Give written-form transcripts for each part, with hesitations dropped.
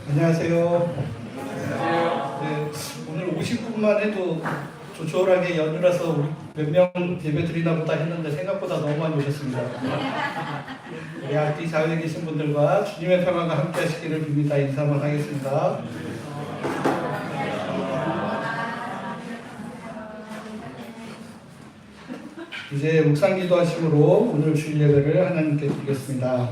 안녕하세요. 네, 오늘 오신 분만 해도 조촐하게 연휴라서 우리 몇 명 예배 드리나 보다 했는데 생각보다 너무 많이 오셨습니다. 우리 앞뒤 자유에 계신 분들과 주님의 평화가 함께 하시기를 빕니다. 인사 한번 하겠습니다. 이제 묵상 기도하심으로 오늘 주일 예배를 하나님께 드리겠습니다.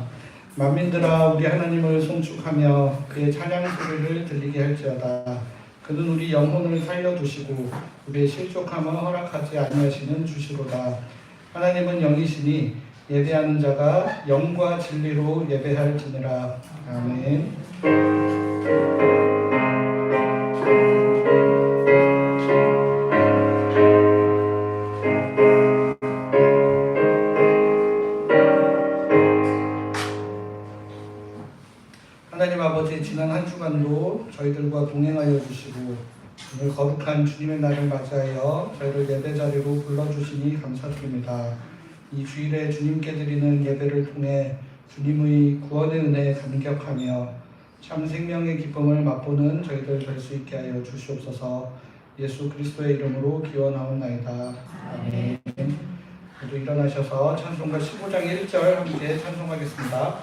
만민들아 우리 하나님을 송축하며 그의 찬양 소리를 들리게 할지어다. 그는 우리 영혼을 살려두시고 우리의 실족함을 허락하지 아니하시는 주시로다. 하나님은 영이시니 예배하는 자가 영과 진리로 예배할지니라. 아멘. 하나님 아버지, 지난 한 주간도 저희들과 동행하여 주시고 오늘 거룩한 주님의 날을 맞이하여 저희를 예배 자리로 불러주시니 감사드립니다. 이 주일에 주님께 드리는 예배를 통해 주님의 구원의 은혜에 감격하며 참 생명의 기쁨을 맛보는 저희들 될 수 있게 하여 주시옵소서. 예수 그리스도의 이름으로 기원하옵나이다. 아멘. 모두 일어나셔서 찬송가 15장 1절 함께 찬송하겠습니다.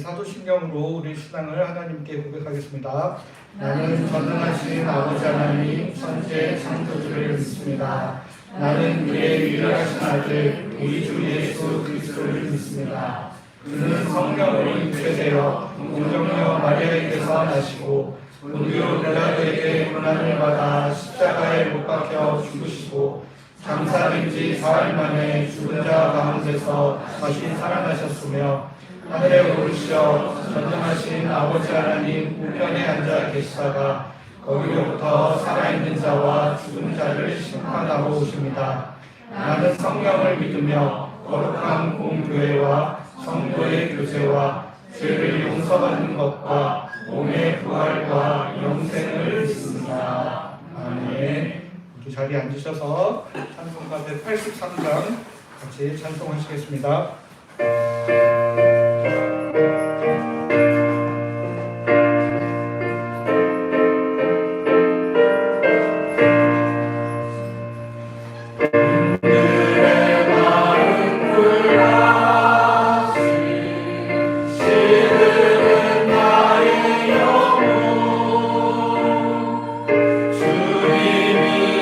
사도신경으로 우리 신앙을 하나님께 고백하겠습니다. 나는 전능하신 아버지 하나님 천재 창조주를 믿습니다. 나는 그의 유일하신 아들 우리 주 예수 그리스도를 믿습니다. 그는 성령으로 잉태되어 동정녀 마리아에게서 나시고 본디오 빌라도에게 고난을 받아 십자가에 못 박혀 죽으시고 장사된 지 4일 만에 죽은 자 가운데서 다시 살아나셨으며 하늘에 오르시어 전능하신 아버지 하나님 우편에 앉아 계시다가 거기로부터 살아있는 자와 죽은 자를 심판하러 오십니다. 나는 성경을 믿으며 거룩한 공교회와 성도의 교제와 죄를 용서받는 것과 몸의 부활과 영생을 믿습니다. 아멘. 모두 자리에 앉으셔서 찬송가 183장 같이 찬송하시겠습니다.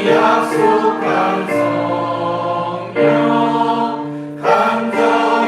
약속한 성령 감정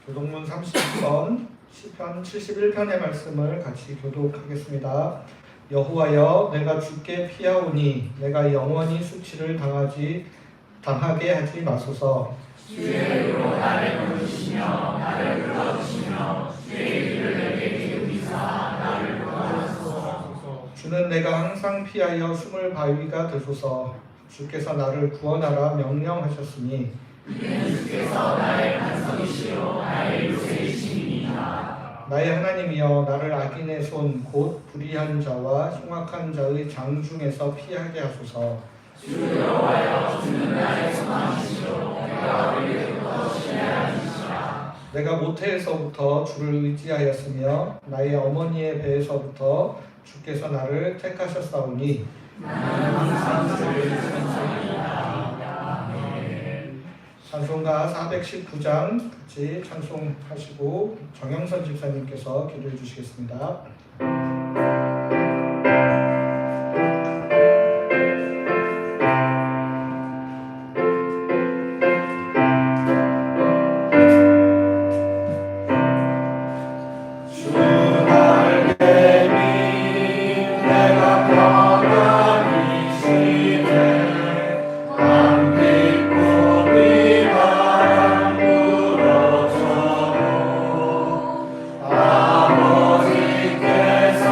교독문 30번 시편 71편의 말씀을 같이 교독하겠습니다. 여호와여, 내가 주께 피하오니 내가 영원히 수치를 당하게 하지 마소서. 주의 이름으로 나를 부르시며 나를 불러주시며 주의 길을 내게 비우리사 나를 구하소서. 주는 내가 항상 피하여 숨을 바위가 되소서. 주께서 나를 구원하라 명령하셨으니 이는 주께서 나의 반석이시요 나의 요새이시니이다. 나의 하나님이여, 나를 악인의 손 곧 불의한 자와 흉악한 자의 장중에서 피하게 하소서. 주 여호와여, 주는 나의 소망이시요 내가 어디에부터 신뢰하니시라. 내가 모태에서부터 주를 의지하였으며 나의 어머니의 배에서부터 주께서 나를 택하셨사오니 나는 항상 주를 찬송하리이다. 찬송가 419장 같이 찬송하시고 정영선 집사님께서 기도해 주시겠습니다. 아버지께서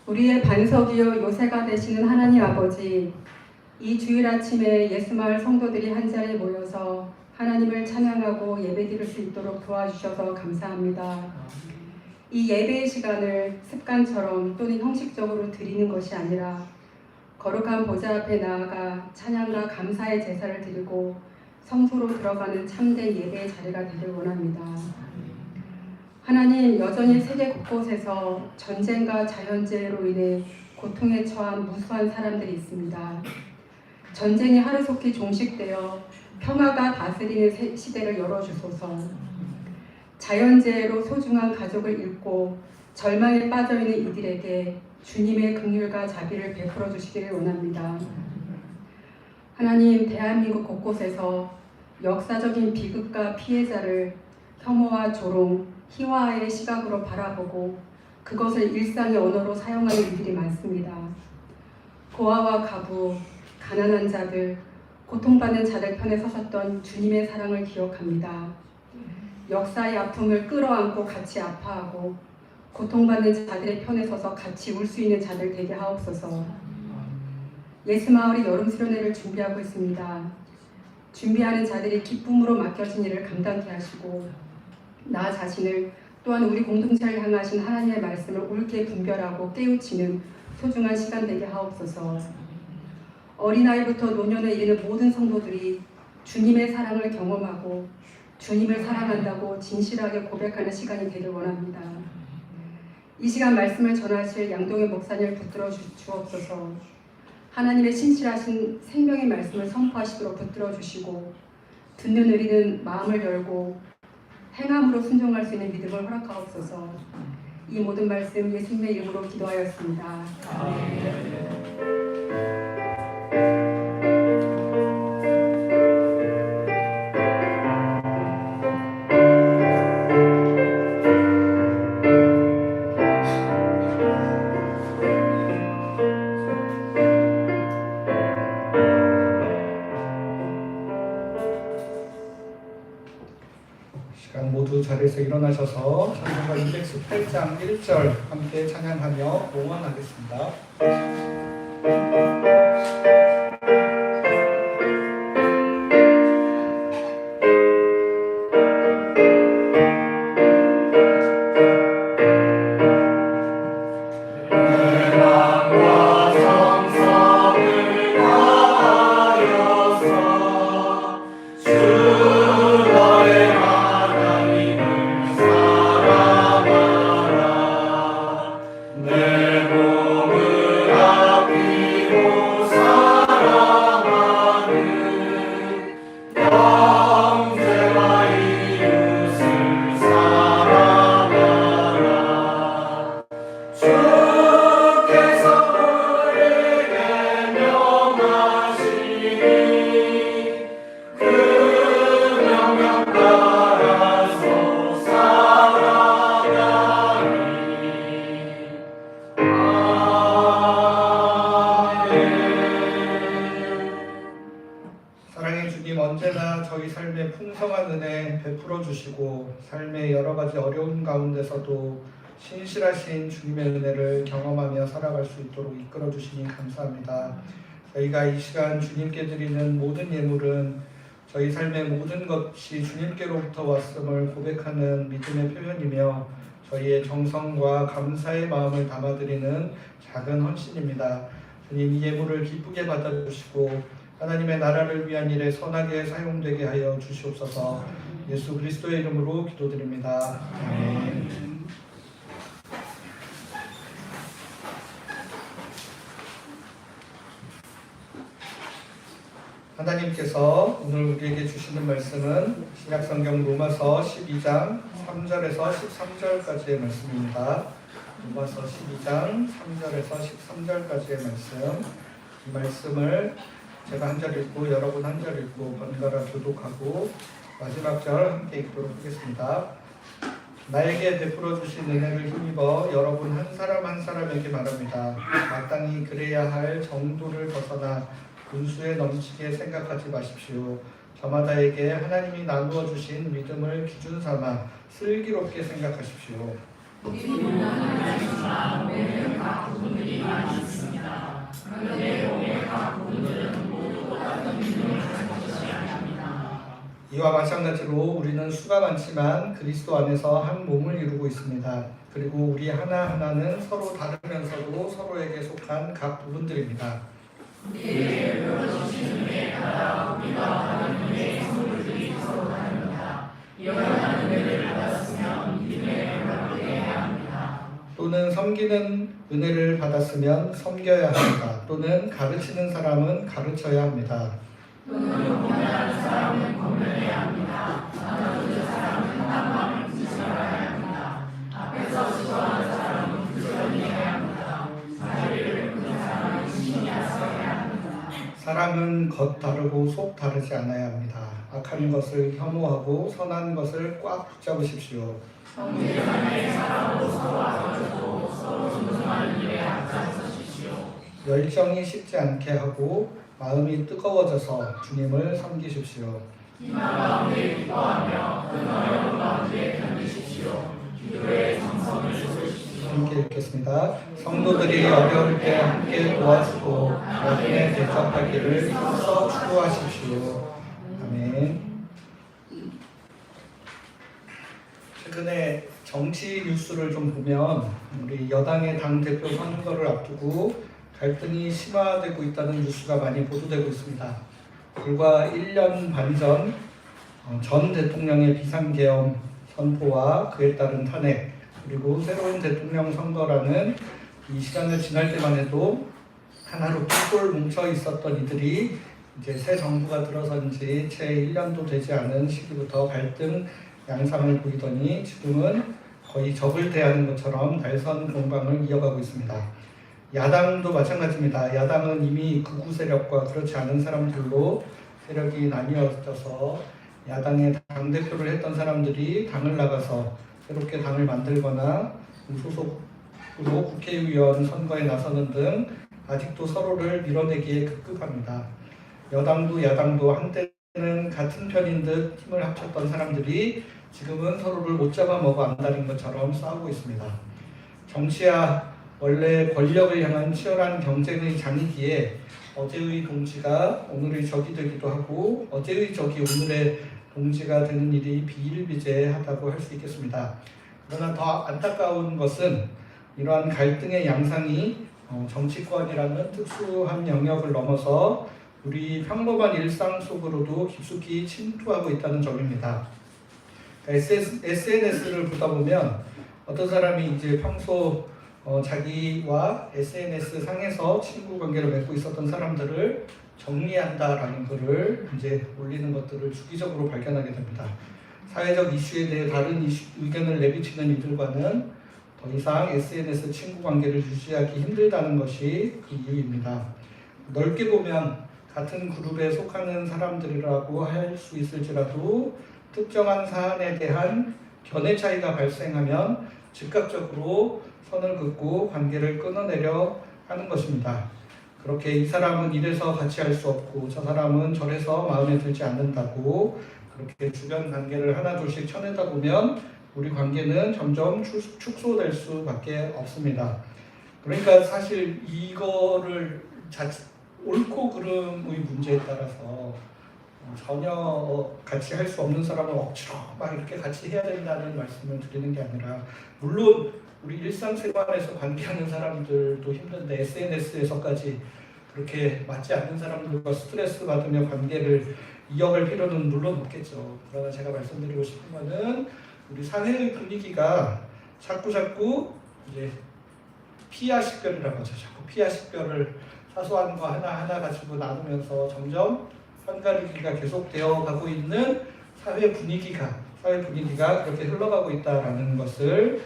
우리의 반석이요 요새가 되시는 하나님 아버지, 이 주일 아침에 예수마을 성도들이 한자리에 모여서 하나님을 찬양하고 예배드릴 수 있도록 도와주셔서 감사합니다. 이 예배의 시간을 습관처럼 또는 형식적으로 드리는 것이 아니라 거룩한 보좌 앞에 나아가 찬양과 감사의 제사를 드리고 성소로 들어가는 참된 예배의 자리가 되길 원합니다. 하나님, 여전히 세계 곳곳에서 전쟁과 자연재해로 인해 고통에 처한 무수한 사람들이 있습니다. 전쟁이 하루속히 종식되어 평화가 다스리는 시대를 열어주소서. 자연재해로 소중한 가족을 잃고 절망에 빠져있는 이들에게 주님의 긍휼과 자비를 베풀어 주시기를 원합니다. 하나님, 대한민국 곳곳에서 역사적인 비극과 피해자를 혐오와 조롱, 희화의 시각으로 바라보고 그것을 일상의 언어로 사용하는 이들이 많습니다. 고아와 가부, 가난한 자들, 고통받는 자들 편에 서셨던 주님의 사랑을 기억합니다. 역사의 아픔을 끌어안고 같이 아파하고 고통받는 자들의 편에 서서 같이 울 수 있는 자들 되게 하옵소서. 예수마을이 여름 수련회를 준비하고 있습니다. 준비하는 자들이 기쁨으로 맡겨진 일을 감당케 하시고 나 자신을 또한 우리 공동체를 향하신 하나님의 말씀을 옳게 분별하고 깨우치는 소중한 시간 되게 하옵소서. 어린아이부터 노년에 이르는 모든 성도들이 주님의 사랑을 경험하고 주님을 사랑한다고 진실하게 고백하는 시간이 되길 원합니다. 이 시간 말씀을 전하실 양동현 목사님을 붙들어 주옵소서. 하나님의 신실하신 생명의 말씀을 선포하시도록 붙들어 주시고 듣는 우리는 마음을 열고 행함으로 순종할 수 있는 믿음을 허락하옵소서. 이 모든 말씀 예수님의 이름으로 기도하였습니다. 아멘. 모두 자리에서 일어나셔서 찬송가 218장 1절 함께 찬양하며 봉헌하겠습니다. 언제나 저희 삶에 풍성한 은혜 베풀어 주시고 삶의 여러 가지 어려운 가운데서도 신실하신 주님의 은혜를 경험하며 살아갈 수 있도록 이끌어 주시니 감사합니다. 저희가 이 시간 주님께 드리는 모든 예물은 저희 삶의 모든 것이 주님께로부터 왔음을 고백하는 믿음의 표현이며 저희의 정성과 감사의 마음을 담아드리는 작은 헌신입니다. 주님, 이 예물을 기쁘게 받아주시고 하나님의 나라를 위한 일에 선하게 사용되게 하여 주시옵소서. 예수 그리스도의 이름으로 기도드립니다. 아멘. 하나님께서 오늘 우리에게 주시는 말씀은 신약성경 로마서 12장 3절에서 13절까지의 말씀입니다. 로마서 12장 3절에서 13절까지의 말씀. 이 말씀을 제가 한 절 읽고 여러분 한 절 읽고 번갈아 교독하고 마지막 절 함께 읽도록 하겠습니다. 나에게 베풀어 주신 은혜를 힘입어 여러분 한 사람 한 사람에게 말합니다. 마땅히 그래야 할 정도를 벗어나 분수에 넘치게 생각하지 마십시오. 저마다에게 하나님이 나누어 주신 믿음을 기준 삼아 슬기롭게 생각하십시오. 하지만 몸에는 각 부분들이 많이 있습니다. 그런데 몸의 각 부분들은 모두 똑같은 기능을 가진 것이 아닙니다. 이와 마찬가지로 우리는 수가 많지만 그리스도 안에서 한 몸을 이루고 있습니다. 그리고 우리 하나하나는 서로 다르면서도 서로에게 속한 각 부분들입니다. 우리에게 베풀어주신 은혜에 따라 우리가 받은 은혜의 선물들이 서로 다릅니다. 이러한 은혜를 받았으면 믿음의 연락을 해야 합니다. 또는 섬기는 은혜를 받았으면 섬겨야 합니다. 또는 가르치는 사람은 가르쳐야 합니다. 또는 공면하는 사람은 공면해야 합니다. 나눠주는 사람은 나만을 부지런해야 합니다. 앞에서 지도하는 사람은 부지런해야 합니다. 자리를 베푸는 사람은 신이 나서야 합니다. 사람은 겉 다르고 속 다르지 않아야 합니다. 악한 것을 혐오하고 선한 것을 꽉 붙잡으십시오. 성제간에 사랑으로 서로 아껴주고 서로 존중하는 일에 앞장서십시오. 열정이 식지 않게 하고 마음이 뜨거워져서 주님을 섬기십시오. 기만 가운데 기뻐하며 그 어려운 가운데 견디십시오. 기도의 정성을 쏟으십시오. 함께 읽겠습니다. 성도들이 어려울 때 함께 도와주고 나중에 대접하기를 힘써 추구하십시오. 아멘. 최근에 정치 뉴스를 좀 보면 우리 여당의 당대표 선거를 앞두고 갈등이 심화되고 있다는 뉴스가 많이 보도되고 있습니다. 불과 1년 반 전 대통령의 비상계엄 선포와 그에 따른 탄핵, 그리고 새로운 대통령 선거라는 이 시간을 지날 때만 해도 하나로 똘똘 뭉쳐 있었던 이들이 이제 새 정부가 들어선 지 채 1년도 되지 않은 시기부터 갈등 양상을 보이더니 지금은 거의 적을 대하는 것처럼 날선 공방을 이어가고 있습니다. 야당도 마찬가지입니다. 야당은 이미 극우 세력과 그렇지 않은 사람들로 세력이 나뉘어져서 야당의 당대표를 했던 사람들이 당을 나가서 새롭게 당을 만들거나 무소속으로 국회의원 선거에 나서는 등 아직도 서로를 밀어내기에 급급합니다. 여당도 야당도 한때는 같은 편인 듯 힘을 합쳤던 사람들이 지금은 서로를 못 잡아먹어 안다는 것처럼 싸우고 있습니다. 정치야 원래 권력을 향한 치열한 경쟁의 장이기에 어제의 동지가 오늘의 적이 되기도 하고 어제의 적이 오늘의 동지가 되는 일이 비일비재하다고 할 수 있겠습니다. 그러나 더 안타까운 것은 이러한 갈등의 양상이 정치권이라는 특수한 영역을 넘어서 우리 평범한 일상 속으로도 깊숙이 침투하고 있다는 점입니다. SNS를 보다 보면 어떤 사람이 이제 평소 자기와 SNS 상에서 친구 관계를 맺고 있었던 사람들을 정리한다라는 글을 이제 올리는 것들을 주기적으로 발견하게 됩니다. 사회적 이슈에 대해 다른 의견을 내비치는 이들과는 더 이상 SNS 친구 관계를 유지하기 힘들다는 것이 그 이유입니다. 넓게 보면 같은 그룹에 속하는 사람들이라고 할 수 있을지라도 특정한 사안에 대한 견해 차이가 발생하면 즉각적으로 선을 긋고 관계를 끊어내려 하는 것입니다. 그렇게 이 사람은 이래서 같이 할 수 없고 저 사람은 저래서 마음에 들지 않는다고 그렇게 주변 관계를 하나둘씩 쳐내다 보면 우리 관계는 점점 축소될 수밖에 없습니다. 그러니까 사실 이거를 옳고 그름의 문제에 따라서 전혀 같이 할 수 없는 사람을 억지로 막 이렇게 같이 해야 된다는 말씀을 드리는 게 아니라, 물론 우리 일상생활에서 관계하는 사람들도 힘든데 SNS에서까지 그렇게 맞지 않는 사람들과 스트레스 받으며 관계를 이어갈 필요는 물론 없겠죠. 그러나 제가 말씀드리고 싶은 거는 우리 사회의 분위기가 자꾸 이제 피하 식별이라고 하죠. 자꾸 피하 식별을 사소한 거 하나하나 가지고 나누면서 점점 편가르기가 계속되어 가고 있는 사회 분위기가 그렇게 흘러가고 있다라는 것을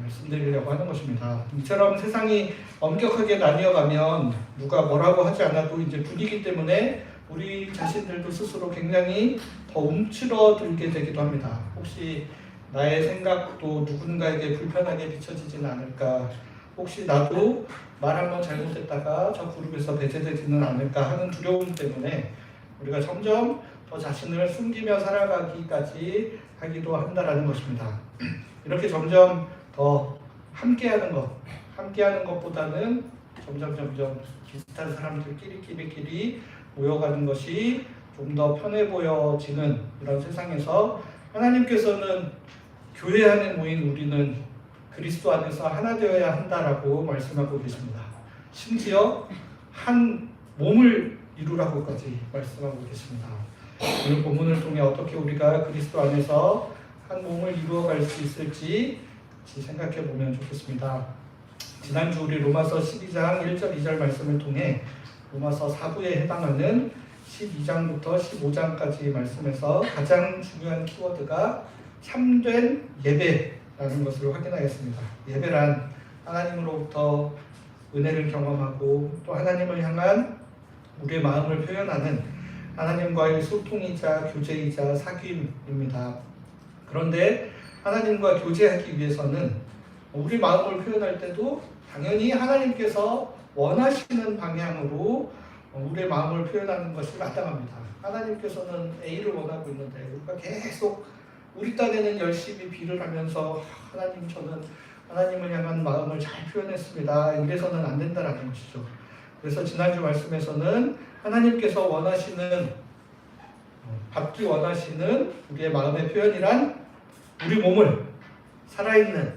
말씀드리려고 하는 것입니다. 이처럼 세상이 엄격하게 나뉘어가면 누가 뭐라고 하지 않아도 이제 분위기 때문에 우리 자신들도 스스로 굉장히 더 움츠러들게 되기도 합니다. 혹시 나의 생각도 누군가에게 불편하게 비춰지지는 않을까, 혹시 나도 말 한번 잘못했다가 저 그룹에서 배제되지는 않을까 하는 두려움 때문에 우리가 점점 더 자신을 숨기며 살아가기까지 하기도 한다라는 것입니다. 이렇게 점점 더 함께하는 것보다는 점점 비슷한 사람들끼리 모여가는 것이 좀 더 편해 보여지는 이런 세상에서 하나님께서는 교회 안에 모인 우리는 그리스도 안에서 하나 되어야 한다라고 말씀하고 계십니다. 심지어 한 몸을 이루라고까지 말씀하고 계십니다. 오늘 본문을 통해 어떻게 우리가 그리스도 안에서 한 몸을 이루어갈 수 있을지 같이 생각해 보면 좋겠습니다. 지난주 우리 로마서 12장 1절 2절 말씀을 통해 로마서 4부에 해당하는 12장부터 15장까지 말씀에서 가장 중요한 키워드가 참된 예배라는 것을 확인하였습니다. 예배란 하나님으로부터 은혜를 경험하고 또 하나님을 향한 우리의 마음을 표현하는 하나님과의 소통이자 교제이자 사귐입니다. 그런데 하나님과 교제하기 위해서는 우리 마음을 표현할 때도 당연히 하나님께서 원하시는 방향으로 우리의 마음을 표현하는 것이 마땅합니다. 하나님께서는 A를 원하고 있는데 우리가 계속 우리 딴에는 열심히 B를 하면서 하나님 저는 하나님을 향한 마음을 잘 표현했습니다. 이래서는 안 된다라는 것이죠. 그래서 지난주 말씀에서는 하나님께서 받기 원하시는 우리의 마음의 표현이란 우리 몸을 살아있는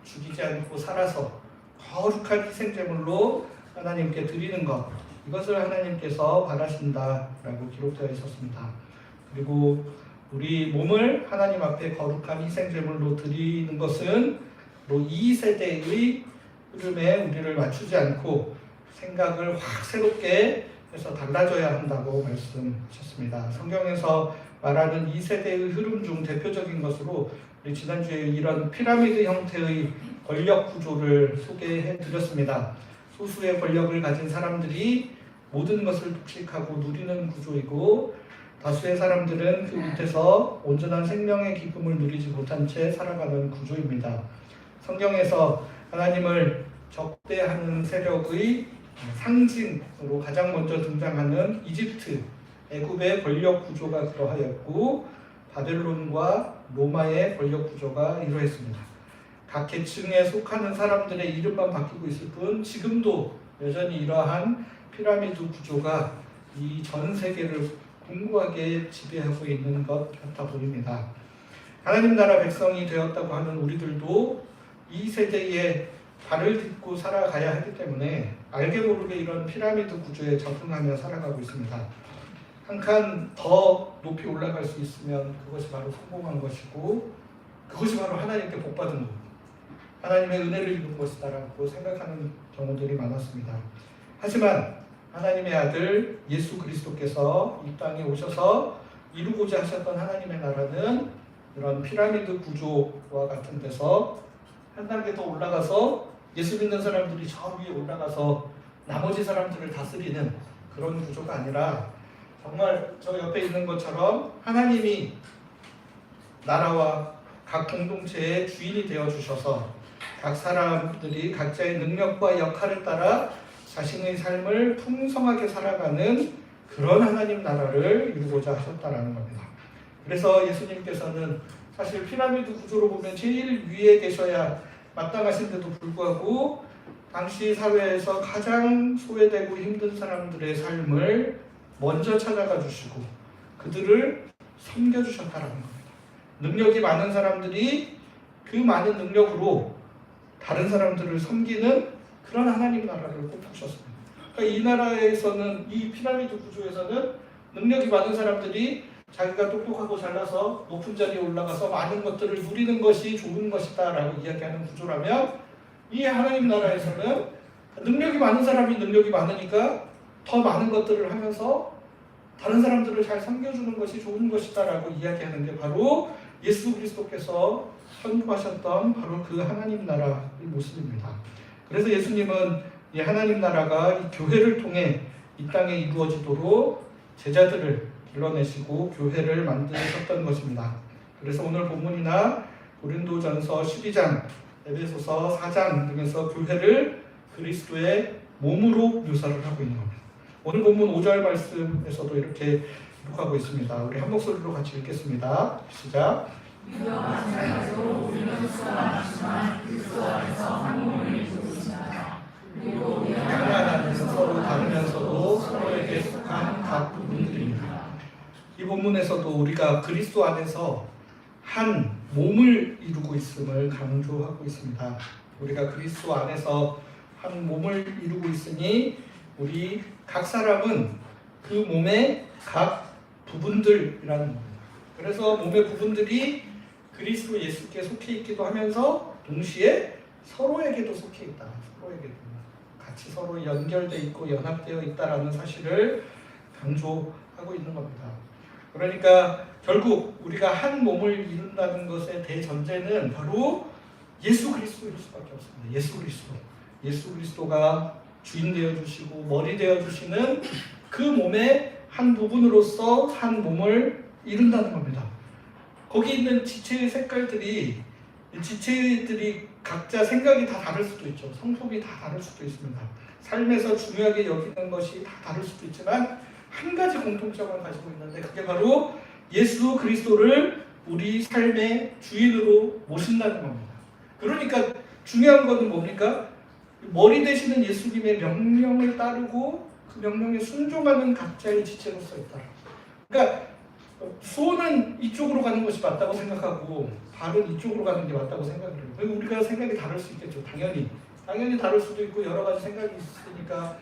죽이지 않고 살아서 거룩한 희생제물로 하나님께 드리는 것, 이것을 하나님께서 바라신다라고 기록되어 있었습니다. 그리고 우리 몸을 하나님 앞에 거룩한 희생제물로 드리는 것은 이 세대의 흐름에 우리를 맞추지 않고 생각을 확 새롭게 해서 달라져야 한다고 말씀하셨습니다. 성경에서 말하는 이 세대의 흐름 중 대표적인 것으로 우리 지난주에 이런 피라미드 형태의 권력 구조를 소개해 드렸습니다. 소수의 권력을 가진 사람들이 모든 것을 독식하고 누리는 구조이고 다수의 사람들은 그 밑에서 온전한 생명의 기쁨을 누리지 못한 채 살아가는 구조입니다. 성경에서 하나님을 적대하는 세력의 상징으로 가장 먼저 등장하는 이집트, 애굽의 권력 구조가 그러하였고 바벨론과 로마의 권력 구조가 이러했습니다. 각 계층에 속하는 사람들의 이름만 바뀌고 있을 뿐 지금도 여전히 이러한 피라미드 구조가 이 전 세계를 공고하게 지배하고 있는 것 같아 보입니다. 하나님 나라 백성이 되었다고 하는 우리들도 이 세대에 발을 딛고 살아가야 하기 때문에 알게 모르게 이런 피라미드 구조에 적응하며 살아가고 있습니다. 한 칸 더 높이 올라갈 수 있으면 그것이 바로 성공한 것이고 그것이 바로 하나님께 복받은 겁니다. 하나님의 은혜를 입은 것이다라고 생각하는 경우들이 많았습니다. 하지만 하나님의 아들 예수 그리스도께서 이 땅에 오셔서 이루고자 하셨던 하나님의 나라는 이런 피라미드 구조와 같은 데서 한 단계 더 올라가서 예수 믿는 사람들이 저 위에 올라가서 나머지 사람들을 다스리는 그런 구조가 아니라 정말 저 옆에 있는 것처럼 하나님이 나라와 각 공동체의 주인이 되어주셔서 각 사람들이 각자의 능력과 역할을 따라 자신의 삶을 풍성하게 살아가는 그런 하나님 나라를 이루고자 하셨다는 겁니다. 그래서 예수님께서는 사실 피라미드 구조로 보면 제일 위에 계셔야 마땅하신데도 불구하고 당시 사회에서 가장 소외되고 힘든 사람들의 삶을 먼저 찾아가 주시고 그들을 섬겨주셨다는 겁니다. 능력이 많은 사람들이 그 많은 능력으로 다른 사람들을 섬기는 그런 하나님 나라를 꿈꾸셨습니다. 그러니까 이 나라에서는 이 피라미드 구조에서는 능력이 많은 사람들이 자기가 똑똑하고 잘나서 높은 자리에 올라가서 많은 것들을 누리는 것이 좋은 것이다 라고 이야기하는 구조라면 이 하나님 나라에서는 능력이 많은 사람이 능력이 많으니까 더 많은 것들을 하면서 다른 사람들을 잘 섬겨주는 것이 좋은 것이다 라고 이야기하는 게 바로 예수 그리스도께서 선포하셨던 바로 그 하나님 나라의 모습입니다. 그래서 예수님은 이 하나님 나라가 이 교회를 통해 이 땅에 이루어지도록 제자들을 길러내시고 교회를 만드셨던 것입니다. 그래서 오늘 본문이나 고린도전서 12장, 에베소서 4장 등에서 교회를 그리스도의 몸으로 묘사를 하고 있는 겁니다. 오늘 본문 5절 말씀에서도 이렇게 기록하고 있습니다. 우리 한 목소리로 같이 읽겠습니다. 시작. 이와 마찬가지로 우리는 수고하지만 그리스도 안에서 이 본문에서도 우리가 그리스도 안에서 한 몸을 이루고 있음을 강조하고 있습니다. 우리가 그리스도 안에서 한 몸을 이루고 있으니 우리 각 사람은 그 몸의 각 부분들이라는 겁니다. 그래서 몸의 부분들이 그리스도 예수께 속해 있기도 하면서 동시에 서로에게도 속해 있다. 서로에게도 같이 서로 연결되어 있고 연합되어 있다라는 사실을 강조하고 있는 겁니다. 그러니까 결국 우리가 한 몸을 이룬다는 것의 대전제는 바로 예수 그리스도일 수밖에 없습니다. 예수 그리스도. 예수 그리스도가 주인 되어 주시고 머리 되어 주시는 그 몸의 한 부분으로서 한 몸을 이룬다는 겁니다. 거기 있는 지체의 색깔들이 지체들이 각자 생각이 다 다를 수도 있죠. 성품이 다 다를 수도 있습니다. 삶에서 중요하게 여기는 것이 다 다를 수도 있지만 한 가지 공통점을 가지고 있는데 그게 바로 예수 그리스도를 우리 삶의 주인으로 모신다는 겁니다. 그러니까 중요한 것은 뭡니까? 머리 되시는 예수님의 명령을 따르고 그 명령에 순종하는 각자의 지체로서 있다. 그러니까 손은 이쪽으로 가는 것이 맞다고 생각하고 발은 이쪽으로 가는 게 맞다고 생각을 해요. 그리고 우리가 생각이 다를 수 있겠죠. 당연히 다를 수도 있고 여러 가지 생각이 있으니까.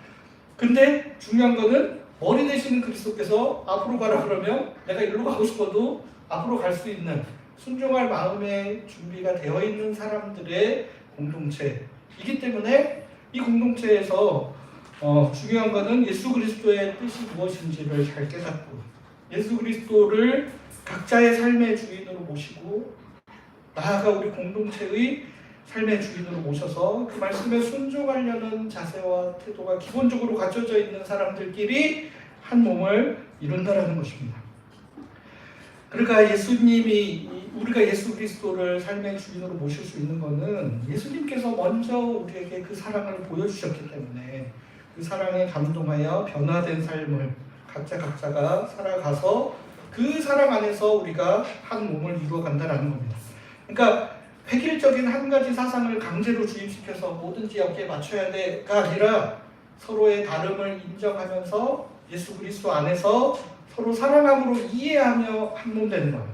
근데 중요한 거는 머리 되시는 그리스도께서 앞으로 가라 그러면 내가 일로 가고 싶어도 앞으로 갈 수 있는 순종할 마음의 준비가 되어 있는 사람들의 공동체이기 때문에 이 공동체에서 중요한 것은 예수 그리스도의 뜻이 무엇인지를 잘 깨닫고 예수 그리스도를 각자의 삶의 주인으로 모시고 나아가 우리 공동체의 삶의 주인으로 모셔서 그 말씀에 순종하려는 자세와 태도가 기본적으로 갖춰져 있는 사람들끼리 한 몸을 이룬다라는 것입니다. 그러니까 우리가 예수 그리스도를 삶의 주인으로 모실 수 있는 것은 예수님께서 먼저 우리에게 그 사랑을 보여주셨기 때문에 그 사랑에 감동하여 변화된 삶을 각자가 살아가서 그 사랑 안에서 우리가 한 몸을 이루어간다는 겁니다. 그러니까 획일적인 한 가지 사상을 강제로 주입시켜서 뭐든지 여기에 맞춰야 돼가 아니라 서로의 다름을 인정하면서 예수 그리스도 안에서 서로 사랑함으로 이해하며 한 몸 되는 거예요.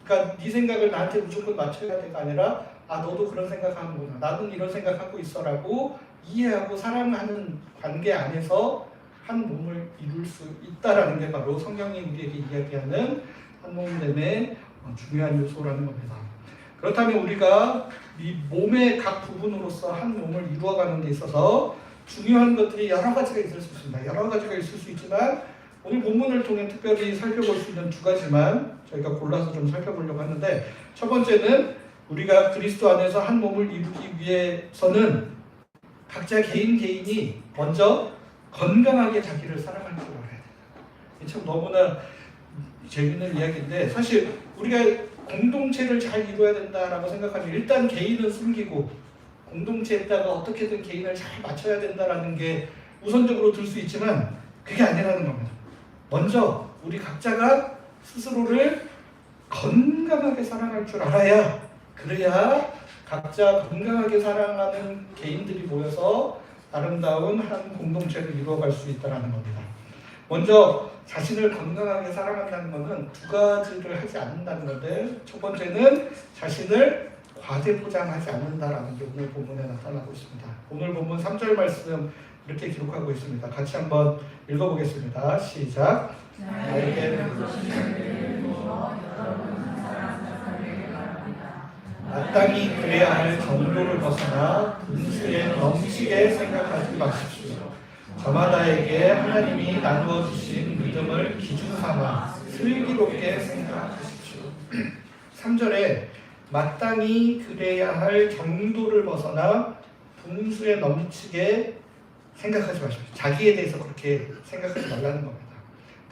그러니까 네 생각을 나한테 무조건 맞춰야 돼가 아니라 너도 그런 생각하는구나. 나도 이런 생각하고 있어라고 이해하고 사랑하는 관계 안에서 한 몸을 이룰 수 있다라는 게 바로 성경이 우리에게 이야기하는 한 몸됨의 중요한 요소라는 겁니다. 그렇다면 우리가 이 몸의 각 부분으로서 한 몸을 이루어가는 데 있어서 중요한 것들이 여러 가지가 있을 수 있습니다. 여러 가지가 있을 수 있지만 오늘 본문을 통해 특별히 살펴볼 수 있는 두 가지만 저희가 골라서 좀 살펴보려고 하는데 첫 번째는 우리가 그리스도 안에서 한 몸을 이루기 위해서는 각자 개인이 먼저 건강하게 자기를 사랑할 줄 알아야 된다. 참 너무나 재밌는 이야기인데 사실 우리가 공동체를 잘 이루어야 된다라고 생각하면 일단 개인은 숨기고 공동체에다가 어떻게든 개인을 잘 맞춰야 된다라는 게 우선적으로 들 수 있지만 그게 아니라는 겁니다. 먼저 우리 각자가 스스로를 건강하게 사랑할 줄 알아야 그래야 각자 건강하게 사랑하는 개인들이 모여서 아름다운 한 공동체를 이루어갈 수 있다는 겁니다. 먼저 자신을 건강하게 사랑한다는 것은 두 가지를 하지 않는다는 건데 첫 번째는 자신을 과대포장하지 않는다라는 게 오늘 본문에 나타나고 있습니다. 오늘 본문 3절 말씀 이렇게 기록하고 있습니다. 같이 한번 읽어보겠습니다. 시작. 나에게 마땅히 그래야 할 정도를 벗어나 분수에 넘치게 생각하지 마십시오. 저마다에게 하나님이 나누어 주신 믿음을 기준 삼아 슬기롭게 생각하십시오. 3절에 마땅히 그래야 할 정도를 벗어나 분수에 넘치게 생각하지 마십시오. 자기에 대해서 그렇게 생각하지 말라는 겁니다.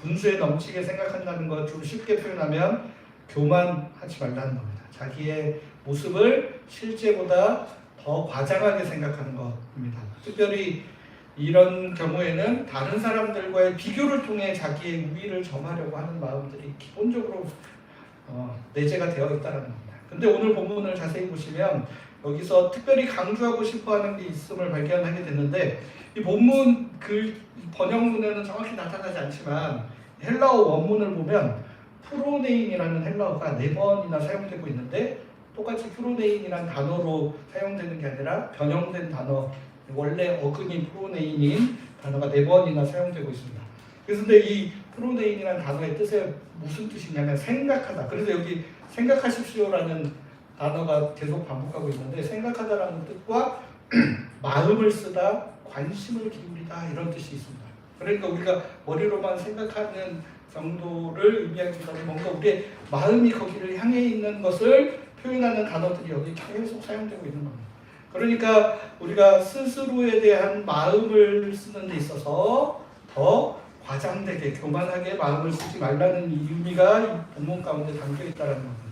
분수에 넘치게 생각한다는 것 좀 쉽게 표현하면 교만하지 말라는 겁니다. 자기의 모습을 실제보다 더 과장하게 생각하는 것입니다. 특별히 이런 경우에는 다른 사람들과의 비교를 통해 자기의 우위를 점하려고 하는 마음들이 기본적으로 내재가 되어 있다는 겁니다. 근데 오늘 본문을 자세히 보시면 여기서 특별히 강조하고 싶어하는 게 있음을 발견하게 됐는데 이 본문 그 번역문에는 정확히 나타나지 않지만 헬라어 원문을 보면 프로네인이라는 헬라어가 4번이나 사용되고 있는데 똑같이 프로네인이라는 단어로 사용되는 게 아니라 변형된 단어, 원래 어근이 프로네인인 단어가 4번이나 사용되고 있습니다. 그런데 이 프로네인이라는 단어의 뜻이 무슨 뜻이냐면 생각하다. 그래서 여기 생각하십시오라는 단어가 계속 반복하고 있는데 생각하다라는 뜻과 마음을 쓰다, 관심을 기울이다 이런 뜻이 있습니다. 그러니까 우리가 머리로만 생각하는 정도를 의미하기보다는 뭔가 우리의 마음이 거기를 향해 있는 것을 표현하는 단어들이 여기 계속 사용되고 있는 겁니다. 그러니까 우리가 스스로에 대한 마음을 쓰는 데 있어서 더 과장되게 교만하게 마음을 쓰지 말라는 이 의미가 이 본문 가운데 담겨 있다는 겁니다.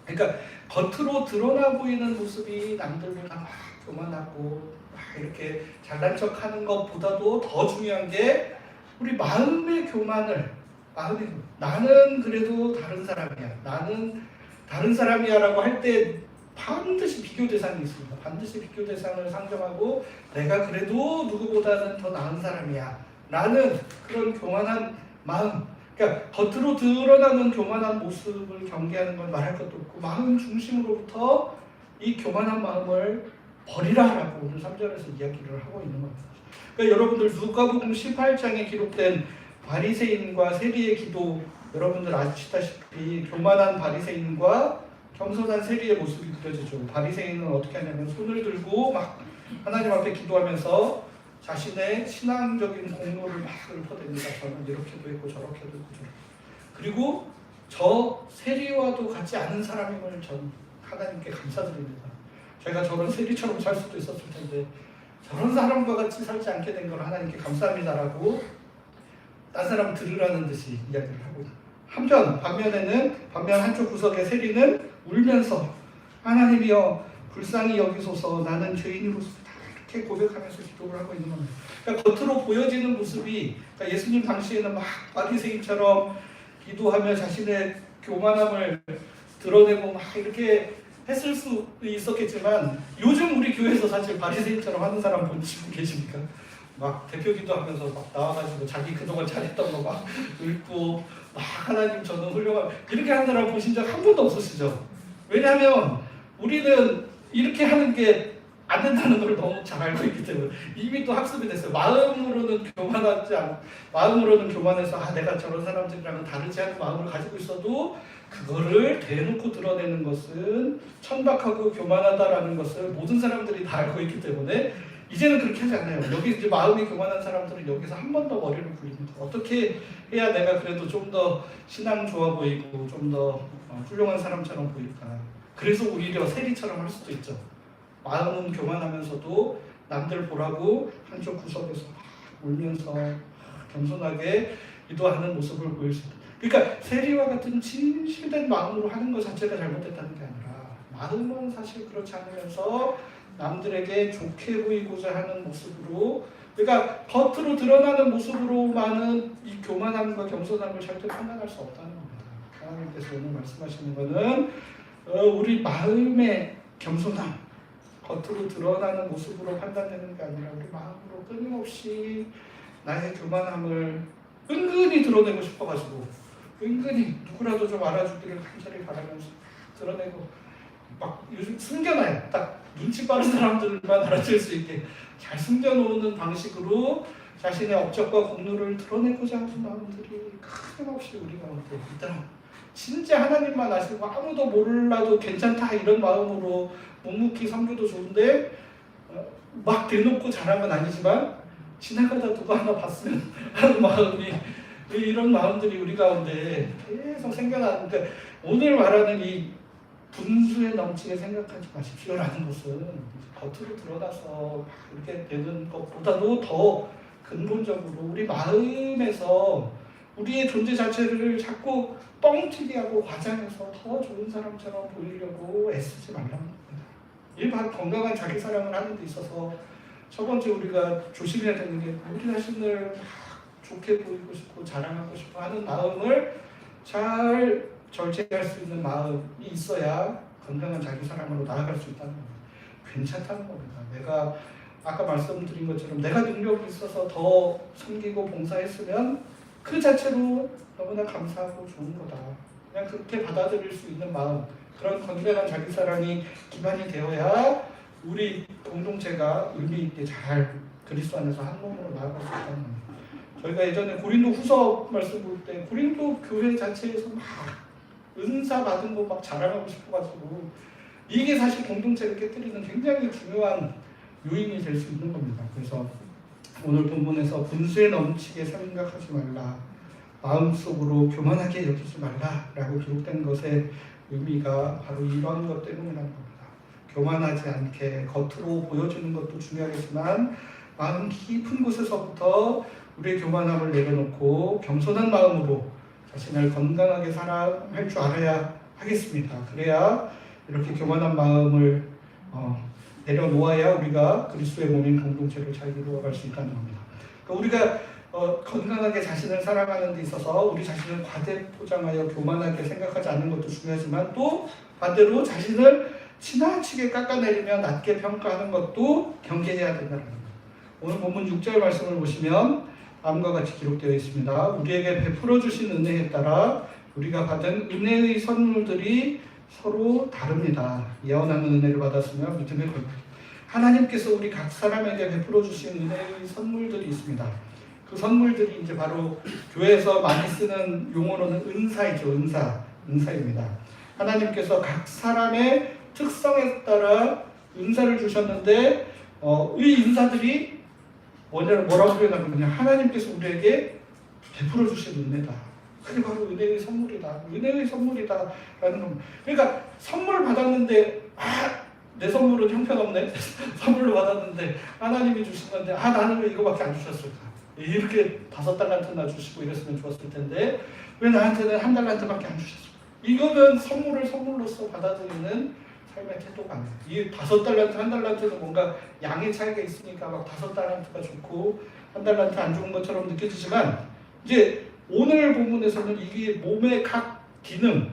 그러니까 겉으로 드러나 보이는 모습이 남들보다 막 교만하고 막 이렇게 잘난 척하는 것보다도 더 중요한 게 우리 마음의 교만을 나는 그래도 다른 사람이야. 나는 다른 사람이야라고 할 때 반드시 비교 대상이 있습니다. 반드시 비교 대상을 상정하고 내가 그래도 누구보다는 더 나은 사람이야. 라는 그런 교만한 마음. 그러니까 겉으로 드러나는 교만한 모습을 경계하는 건 말할 것도 없고 마음 중심으로부터 이 교만한 마음을 버리라라고 오늘 3절에서 이야기를 하고 있는 겁니다. 그러니까 여러분들 누가복음 18장에 기록된 바리새인과 세리의 기도 여러분들 아시다시피 교만한 바리새인과 겸손한 세리의 모습이 그려지죠. 바리새인은 어떻게 하냐면 손을 들고 막 하나님 앞에 기도하면서 자신의 신앙적인 공로를 막 읊어댑니다. 저는 이렇게도 했고 저렇게도 했고 그리고 저 세리와도 같지 않은 사람임을 전 하나님께 감사드립니다. 제가 저런 세리처럼 살 수도 있었을 텐데 저런 사람과 같이 살지 않게 된 걸 하나님께 감사합니다라고 딴 사람 들으라는 듯이 이야기를 하고 있습니다. 반면 한쪽 구석의 세리는 울면서 하나님이여 불쌍히 여기소서 나는 죄인으로서 이렇게 고백하면서 기도를 하고 있는 겁니다. 그러니까 겉으로 보여지는 모습이 그러니까 예수님 당시에는 막 바리새인처럼 기도하며 자신의 교만함을 드러내고 막 이렇게 했을 수 있었겠지만 요즘 우리 교회에서 사실 바리새인처럼 하는 사람 보시고 계십니까? 막 대표 기도하면서 막 나와가지고 자기 그동안 잘했던 거 막 읽고 막 하나님 저는 훌륭한 이렇게 하는 사람 보신 적 한 번도 없으시죠? 왜냐하면 우리는 이렇게 하는 게 안 된다는 걸 너무 잘 알고 있기 때문에 이미 또 학습이 됐어요. 마음으로는 교만해서 내가 저런 사람들이랑은 다르지 않은 마음을 가지고 있어도 그거를 대놓고 드러내는 것은 천박하고 교만하다라는 것을 모든 사람들이 다 알고 있기 때문에 이제는 그렇게 하지 않아요. 여기 이제 마음이 교만한 사람들은 여기서 한 번 더 머리를 굴립니다. 어떻게 해야 내가 그래도 좀 더 신앙 좋아 보이고 좀 더 훌륭한 사람처럼 보일까? 그래서 오히려 세리처럼 할 수도 있죠. 마음은 교만하면서도 남들 보라고 한쪽 구석에서 울면서 겸손하게 기도하는 모습을 보일 수 있다. 그러니까 세리와 같은 진실된 마음으로 하는 것 자체가 잘못됐다는 게 아니라 마음은 사실 그렇지 않으면서 남들에게 좋게 보이고자 하는 모습으로 그러니까 겉으로 드러나는 모습으로만은 이 교만함과 겸손함을 절대 판단할 수 없다는 겁니다. 하나님께서 오늘 말씀하시는 것은 우리 마음의 겸손함 겉으로 드러나는 모습으로 판단되는 게 아니라 우리 마음으로 끊임없이 나의 교만함을 은근히 드러내고 싶어가지고 은근히 누구라도 좀 알아주기를 간절히 바라면서 드러내고 막 요즘 숨겨놔요. 딱 눈치 빠른 사람들만 알아챌 수 있게 잘 숨겨놓는 방식으로 자신의 업적과 공로를 드러내고자 하는 마음들이 끊임없이 우리 가운데 있다. 진짜 하나님만 아시고 아무도 몰라도 괜찮다 이런 마음으로 묵묵히 섬겨도 좋은데 막 대놓고 잘한 건 아니지만 지나가다 누가 하나 봤으면 하는 마음이 이런 마음들이 우리 가운데 계속 생겨나는데 오늘 말하는 이 분수에 넘치게 생각하지 마십시오라는 것은 겉으로 드러나서 이렇게 되는 것보다도 더 근본적으로 우리 마음에서 우리의 존재 자체를 자꾸 뻥튀기 하고 과장해서 더 좋은 사람처럼 보이려고 애쓰지 말라는 겁니다. 일반 건강한 자기 사랑을 하는 데 있어서 첫 번째 우리가 조심해야 되는 게 우리 자신을 좋게 보이고 싶고 자랑하고 싶어 하는 마음을 잘 절제할 수 있는 마음이 있어야 건강한 자기 사랑으로 나아갈 수 있다는 겁니다. 괜찮다는 겁니다. 내가 아까 말씀드린 것처럼 내가 능력이 있어서 더 섬기고 봉사했으면 그 자체로 너무나 감사하고 좋은 거다. 그냥 그렇게 받아들일 수 있는 마음, 그런 건강한 자기사랑이 기반이 되어야 우리 공동체가 의미 있게 잘 그리스도 안에서 한 몸으로 나아갈 수 있다는 겁니다. 저희가 예전에 고린도 후서 말씀 볼 때 고린도 교회 자체에서 막 은사 받은 거 막 자랑하고 싶어가지고 이게 사실 공동체를 깨뜨리는 굉장히 중요한 요인이 될 수 있는 겁니다. 그래서 오늘 본문에서 분수에 넘치게 생각하지 말라, 마음속으로 교만하게 여기지 말라라고 기록된 것의 의미가 바로 이런 것 때문이라는 겁니다. 교만하지 않게 겉으로 보여주는 것도 중요하겠지만 마음 깊은 곳에서부터 우리의 교만함을 내려놓고 겸손한 마음으로 자신을 건강하게 살아갈 줄 알아야 하겠습니다. 그래야 이렇게 교만한 마음을 내려놓아야 우리가 그리스도의 몸인 공동체를 잘 이루어갈 수 있다는 겁니다. 그러니까 우리가 건강하게 자신을 살아가는 데 있어서 우리 자신을 과대포장하여 교만하게 생각하지 않는 것도 중요하지만 또 반대로 자신을 지나치게 깎아내리며 낮게 평가하는 것도 경계해야 된다는 겁니다. 오늘 본문 6절 말씀을 보시면 다음과 같이 기록되어 있습니다. 우리에게 베풀어 주신 은혜에 따라 우리가 받은 은혜의 선물들이 서로 다릅니다. 예언하는 은혜를 받았으면 믿음의 권능. 하나님께서 우리 각 사람에게 베풀어 주신 은혜의 선물들이 있습니다. 그 선물들이 이제 바로 교회에서 많이 쓰는 용어로는 은사이죠. 은사입니다. 하나님께서 각 사람의 특성에 따라 은사를 주셨는데 이 은사들이 뭐라고 표현하면 하나님께서 우리에게 베풀어 주신 은혜다. 그게 바로 은혜의 선물이다. 은혜의 선물이다 라는 겁니다. 그러니까 선물을 받았는데 내 선물은 형편없네. 선물로 받았는데 하나님이 주신 건데 나는 왜 이거밖에 안 주셨을까? 이렇게 5달란트나 주시고 이랬으면 좋았을 텐데 왜 나한테는 1달란트밖에 안 주셨을까? 이거는 선물을 선물로서 받아들이는 삶의 태도가 아니에요. 이 5달란트, 1달란트는 뭔가 양의 차이가 있으니까 막 5달란트가 좋고 1달란트 안 좋은 것처럼 느껴지지만 이제 오늘 본문에서는 이게 몸의 각 기능,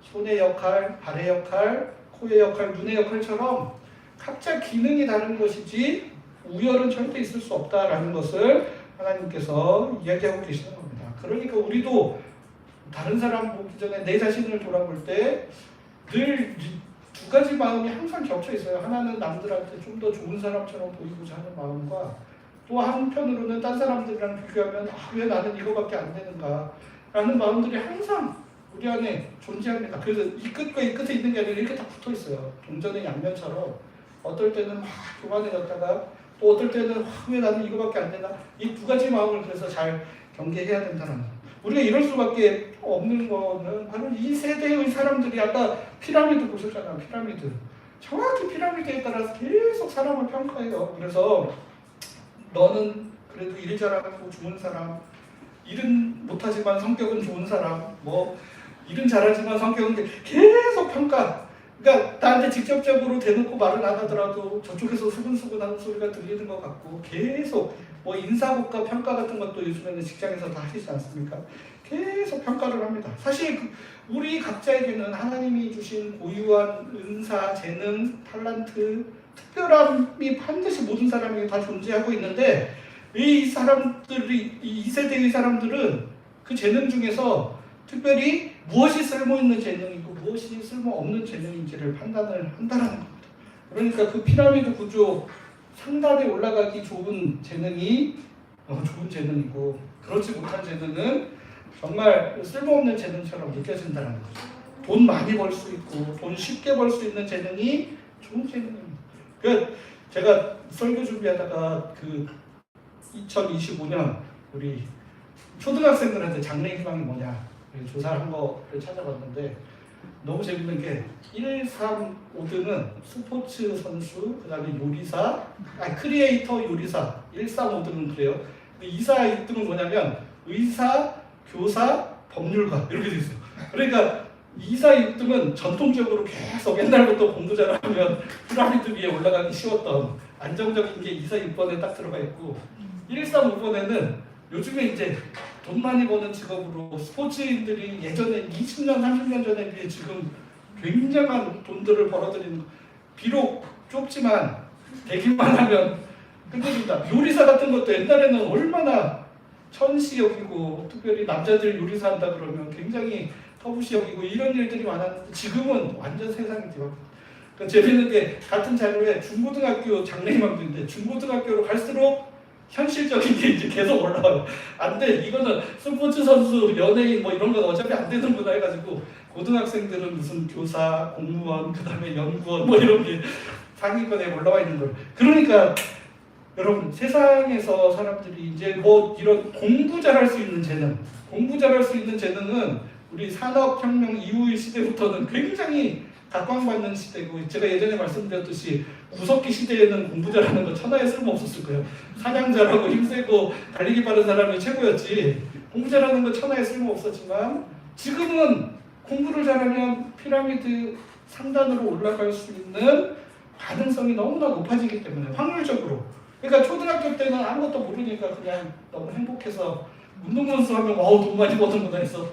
손의 역할, 발의 역할, 코의 역할, 눈의 역할처럼 각자 기능이 다른 것이지 우열은 절대 있을 수 없다라는 것을 하나님께서 이야기하고 계시는 겁니다. 그러니까 우리도 다른 사람 보기 전에 내 자신을 돌아볼 때 늘 두 가지 마음이 항상 겹쳐 있어요. 하나는 남들한테 좀 더 좋은 사람처럼 보이고자 하는 마음과 또 한편으로는 딴 사람들이랑 비교하면 왜 나는 이거밖에 안 되는가 라는 마음들이 항상 우리 안에 존재합니다. 그래서 이 끝과 이 끝에 있는 게 아니라 이렇게 다 붙어 있어요. 동전의 양면처럼 어떨 때는 막 교만해졌다가 또 어떨 때는 왜 나는 이거밖에 안 되나, 이 두 가지 마음을 그래서 잘 경계해야 된다는 거예요. 우리가 이럴 수밖에 없는 거는 바로 이 세대의 사람들이 아까 피라미드 보셨잖아요. 피라미드. 정확히 피라미드에 따라서 계속 사람을 평가해요. 그래서 너는 그래도 일 잘하고 좋은 사람, 일은 못하지만 성격은 좋은 사람, 일은 잘하지만 성격은 계속 평가. 그러니까 나한테 직접적으로 대놓고 말을 안 하더라도 저쪽에서 수근수근하는 소리가 들리는 것 같고 계속 인사고과 평가 같은 것도 요즘에는 직장에서 다 하시지 않습니까? 계속 평가를 합니다. 사실 우리 각자에게는 하나님이 주신 고유한 은사, 재능, 탤런트, 특별함이 반드시 모든 사람에게 다 존재하고 있는데 이 사람들이, 이 세대의 사람들은 그 재능 중에서 특별히 무엇이 쓸모있는 재능이고 무엇이 쓸모없는 재능인지를 판단을 한다는 겁니다. 그러니까 그 피라미드 구조 상단에 올라가기 좋은 재능이 좋은 재능이고 그렇지 못한 재능은 정말 쓸모없는 재능처럼 느껴진다는 거죠. 돈 많이 벌 수 있고 돈 쉽게 벌 수 있는 재능이 좋은 재능입니다. 그러니까 제가 설교 준비하다가 2025년 우리 초등학생들한테 장래 희망이 뭐냐 조사를 한 거를 찾아봤는데 너무 재밌는 게 1, 3, 5등은 스포츠 선수, 그 다음에 요리사, 크리에이터 요리사 1, 3, 5등은 그래요. 근데 2, 4, 6등은 뭐냐면 의사, 교사, 법률가 이렇게 돼 있어요. 그러니까 2, 4, 6등은 전통적으로 계속 옛날부터 공부 잘하면 피라미드 위에 올라가기 쉬웠던 안정적인 게 2, 4, 6번에 딱 들어가 있고 1, 3, 5번에는 요즘에 이제 돈 많이 버는 직업으로 스포츠인들이 예전에 20년, 30년 전에 비해 지금 굉장한 돈들을 벌어들이는 거. 비록 좁지만 되기만 하면 끝내준다. 요리사 같은 것도 옛날에는 얼마나 천시 여기고, 특별히 남자들 요리사 한다 그러면 굉장히 터부시 여기고 이런 일들이 많았는데 지금은 완전 세상이 뒤바뀌었어요. 그러니까 재밌는 게 같은 자료에 중고등학교 장래희망도 있는데 중고등학교로 갈수록 현실적인 게 이제 계속 올라와요. 안 돼. 이거는 스포츠 선수, 연예인 뭐 이런 건 어차피 안 되는구나 해가지고 고등학생들은 무슨 교사, 공무원, 그 다음에 연구원 뭐 이런 게 상위권에 올라와 있는 거예요. 그러니까 여러분 세상에서 사람들이 이제 뭐 이런 공부 잘할 수 있는 재능, 공부 잘할 수 있는 재능은 우리 산업혁명 이후의 시대부터는 굉장히 각광받는 시대고, 제가 예전에 말씀드렸듯이 구석기 시대에는 공부 잘하는 거 천하에 쓸모없었을 거예요. 사냥 잘하고 힘세고 달리기 빠른 사람이 최고였지 공부 잘하는 거 천하에 쓸모없었지만 지금은 공부를 잘하면 피라미드 상단으로 올라갈 수 있는 가능성이 너무나 높아지기 때문에 확률적으로. 그러니까 초등학교 때는 아무것도 모르니까 그냥 너무 행복해서 운동선수 하면 와우 돈 많이 버는구나 해서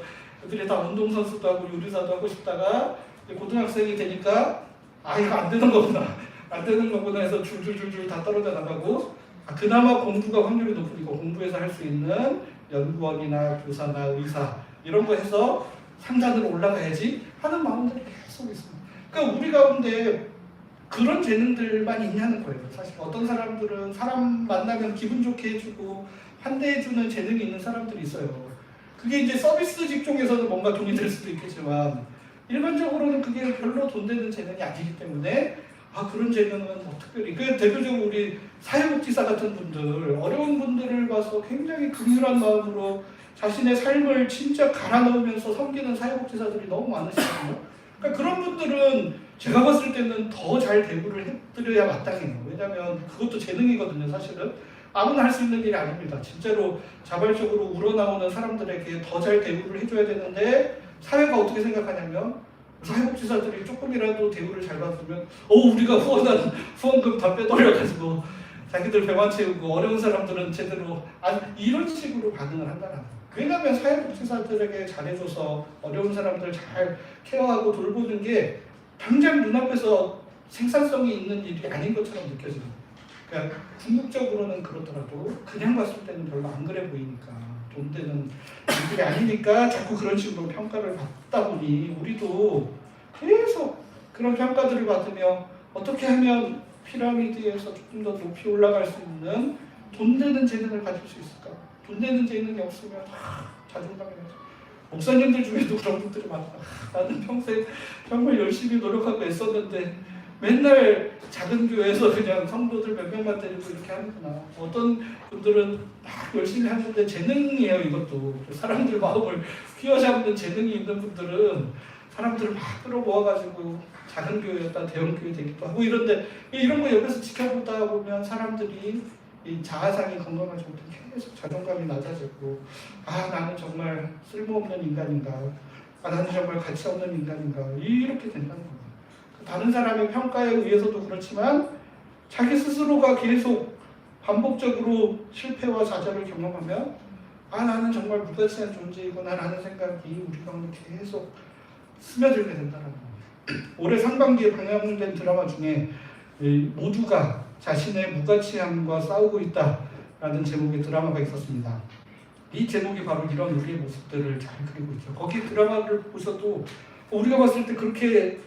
애들이 다 운동선수도 하고 요리사도 하고 싶다가 고등학생이 되니까 아 이거 안 되는 거구나 안 되는 거구나 해서 줄줄줄줄 다 떨어져 나가고, 그나마 공부가 확률이 높으니까 공부해서 할 수 있는 연구원이나 교사나 의사 이런 거 해서 상단으로 올라가야지 하는 마음들이 계속 있습니다. 그러니까 우리 가운데 그런 재능들만 있냐는 거예요. 사실 어떤 사람들은 사람 만나면 기분 좋게 해주고 환대해주는 재능이 있는 사람들이 있어요. 그게 이제 서비스 직종에서는 뭔가 돈이 될 수도 있겠지만 일반적으로는 그게 별로 돈 되는 재능이 아니기 때문에 그런 재능은 뭐 특별히 대표적으로 우리 사회복지사 같은 분들, 어려운 분들을 봐서 굉장히 긍휼한 마음으로 자신의 삶을 진짜 갈아 넣으면서 섬기는 사회복지사들이 너무 많으시거든요. 그러니까 그런 분들은 제가 봤을 때는 더 잘 대우를 해드려야 마땅해요. 왜냐하면 그것도 재능이거든요. 사실은 아무나 할 수 있는 일이 아닙니다. 진짜로 자발적으로 우러나오는 사람들에게 더 잘 대우를 해줘야 되는데 사회가 어떻게 생각하냐면 사회복지사들이 조금이라도 대우를 잘 받으면 우리가 후원한 후원금 다 빼돌려가지고 자기들 배만 채우고 어려운 사람들은 제대로 이런 식으로 반응을 한다는 거예요. 왜냐하면 사회복지사들에게 잘해줘서 어려운 사람들 잘 케어하고 돌보는 게 당장 눈앞에서 생산성이 있는 일이 아닌 것처럼 느껴지는 거예요. 그러니까 궁극적으로는 그렇더라도 그냥 봤을 때는 별로 안 그래 보이니까 돈 되는 일들이 아니니까 자꾸 그런 식으로 평가를 받다 보니 우리도 계속 그런 평가들을 받으며 어떻게 하면 피라미드에서 조금 더 높이 올라갈 수 있는 돈 되는 재능을 가질 수 있을까? 돈 되는 재능이 없으면 자존감이 나죠. 목사님들 중에도 그런 분들이 많다. 나는 평생 정말 열심히 노력하고 애썼는데 맨날 작은 교회에서 그냥 성도들 몇 명만 데리고 이렇게 하는구나. 어떤 분들은 막 열심히 하는데 재능이에요. 이것도 사람들 마음을 휘어잡는 재능이 있는 분들은 사람들을 막 끌어모아가지고 작은 교회였다 대형 교회 되기도 하고 이런데 이런 거 옆에서 지켜보다 보면 사람들이 이 자아상이 건강하지 못해 계속 자존감이 낮아지고 나는 정말 쓸모없는 인간인가, 나는 정말 가치 없는 인간인가 이렇게 된다는 겁니다. 다른 사람의 평가에 의해서도 그렇지만 자기 스스로가 계속 반복적으로 실패와 좌절을 경험하면 나는 정말 무가치한 존재이구나라는 생각이 우리 가운데 계속 스며들게 된다는 겁니다. 올해 상반기에 방영된 드라마 중에 모두가 자신의 무가치함과 싸우고 있다라는 제목의 드라마가 있었습니다. 이 제목이 바로 이런 우리의 모습들을 잘 그리고 있죠. 거기 드라마를 보셔도 우리가 봤을 때 그렇게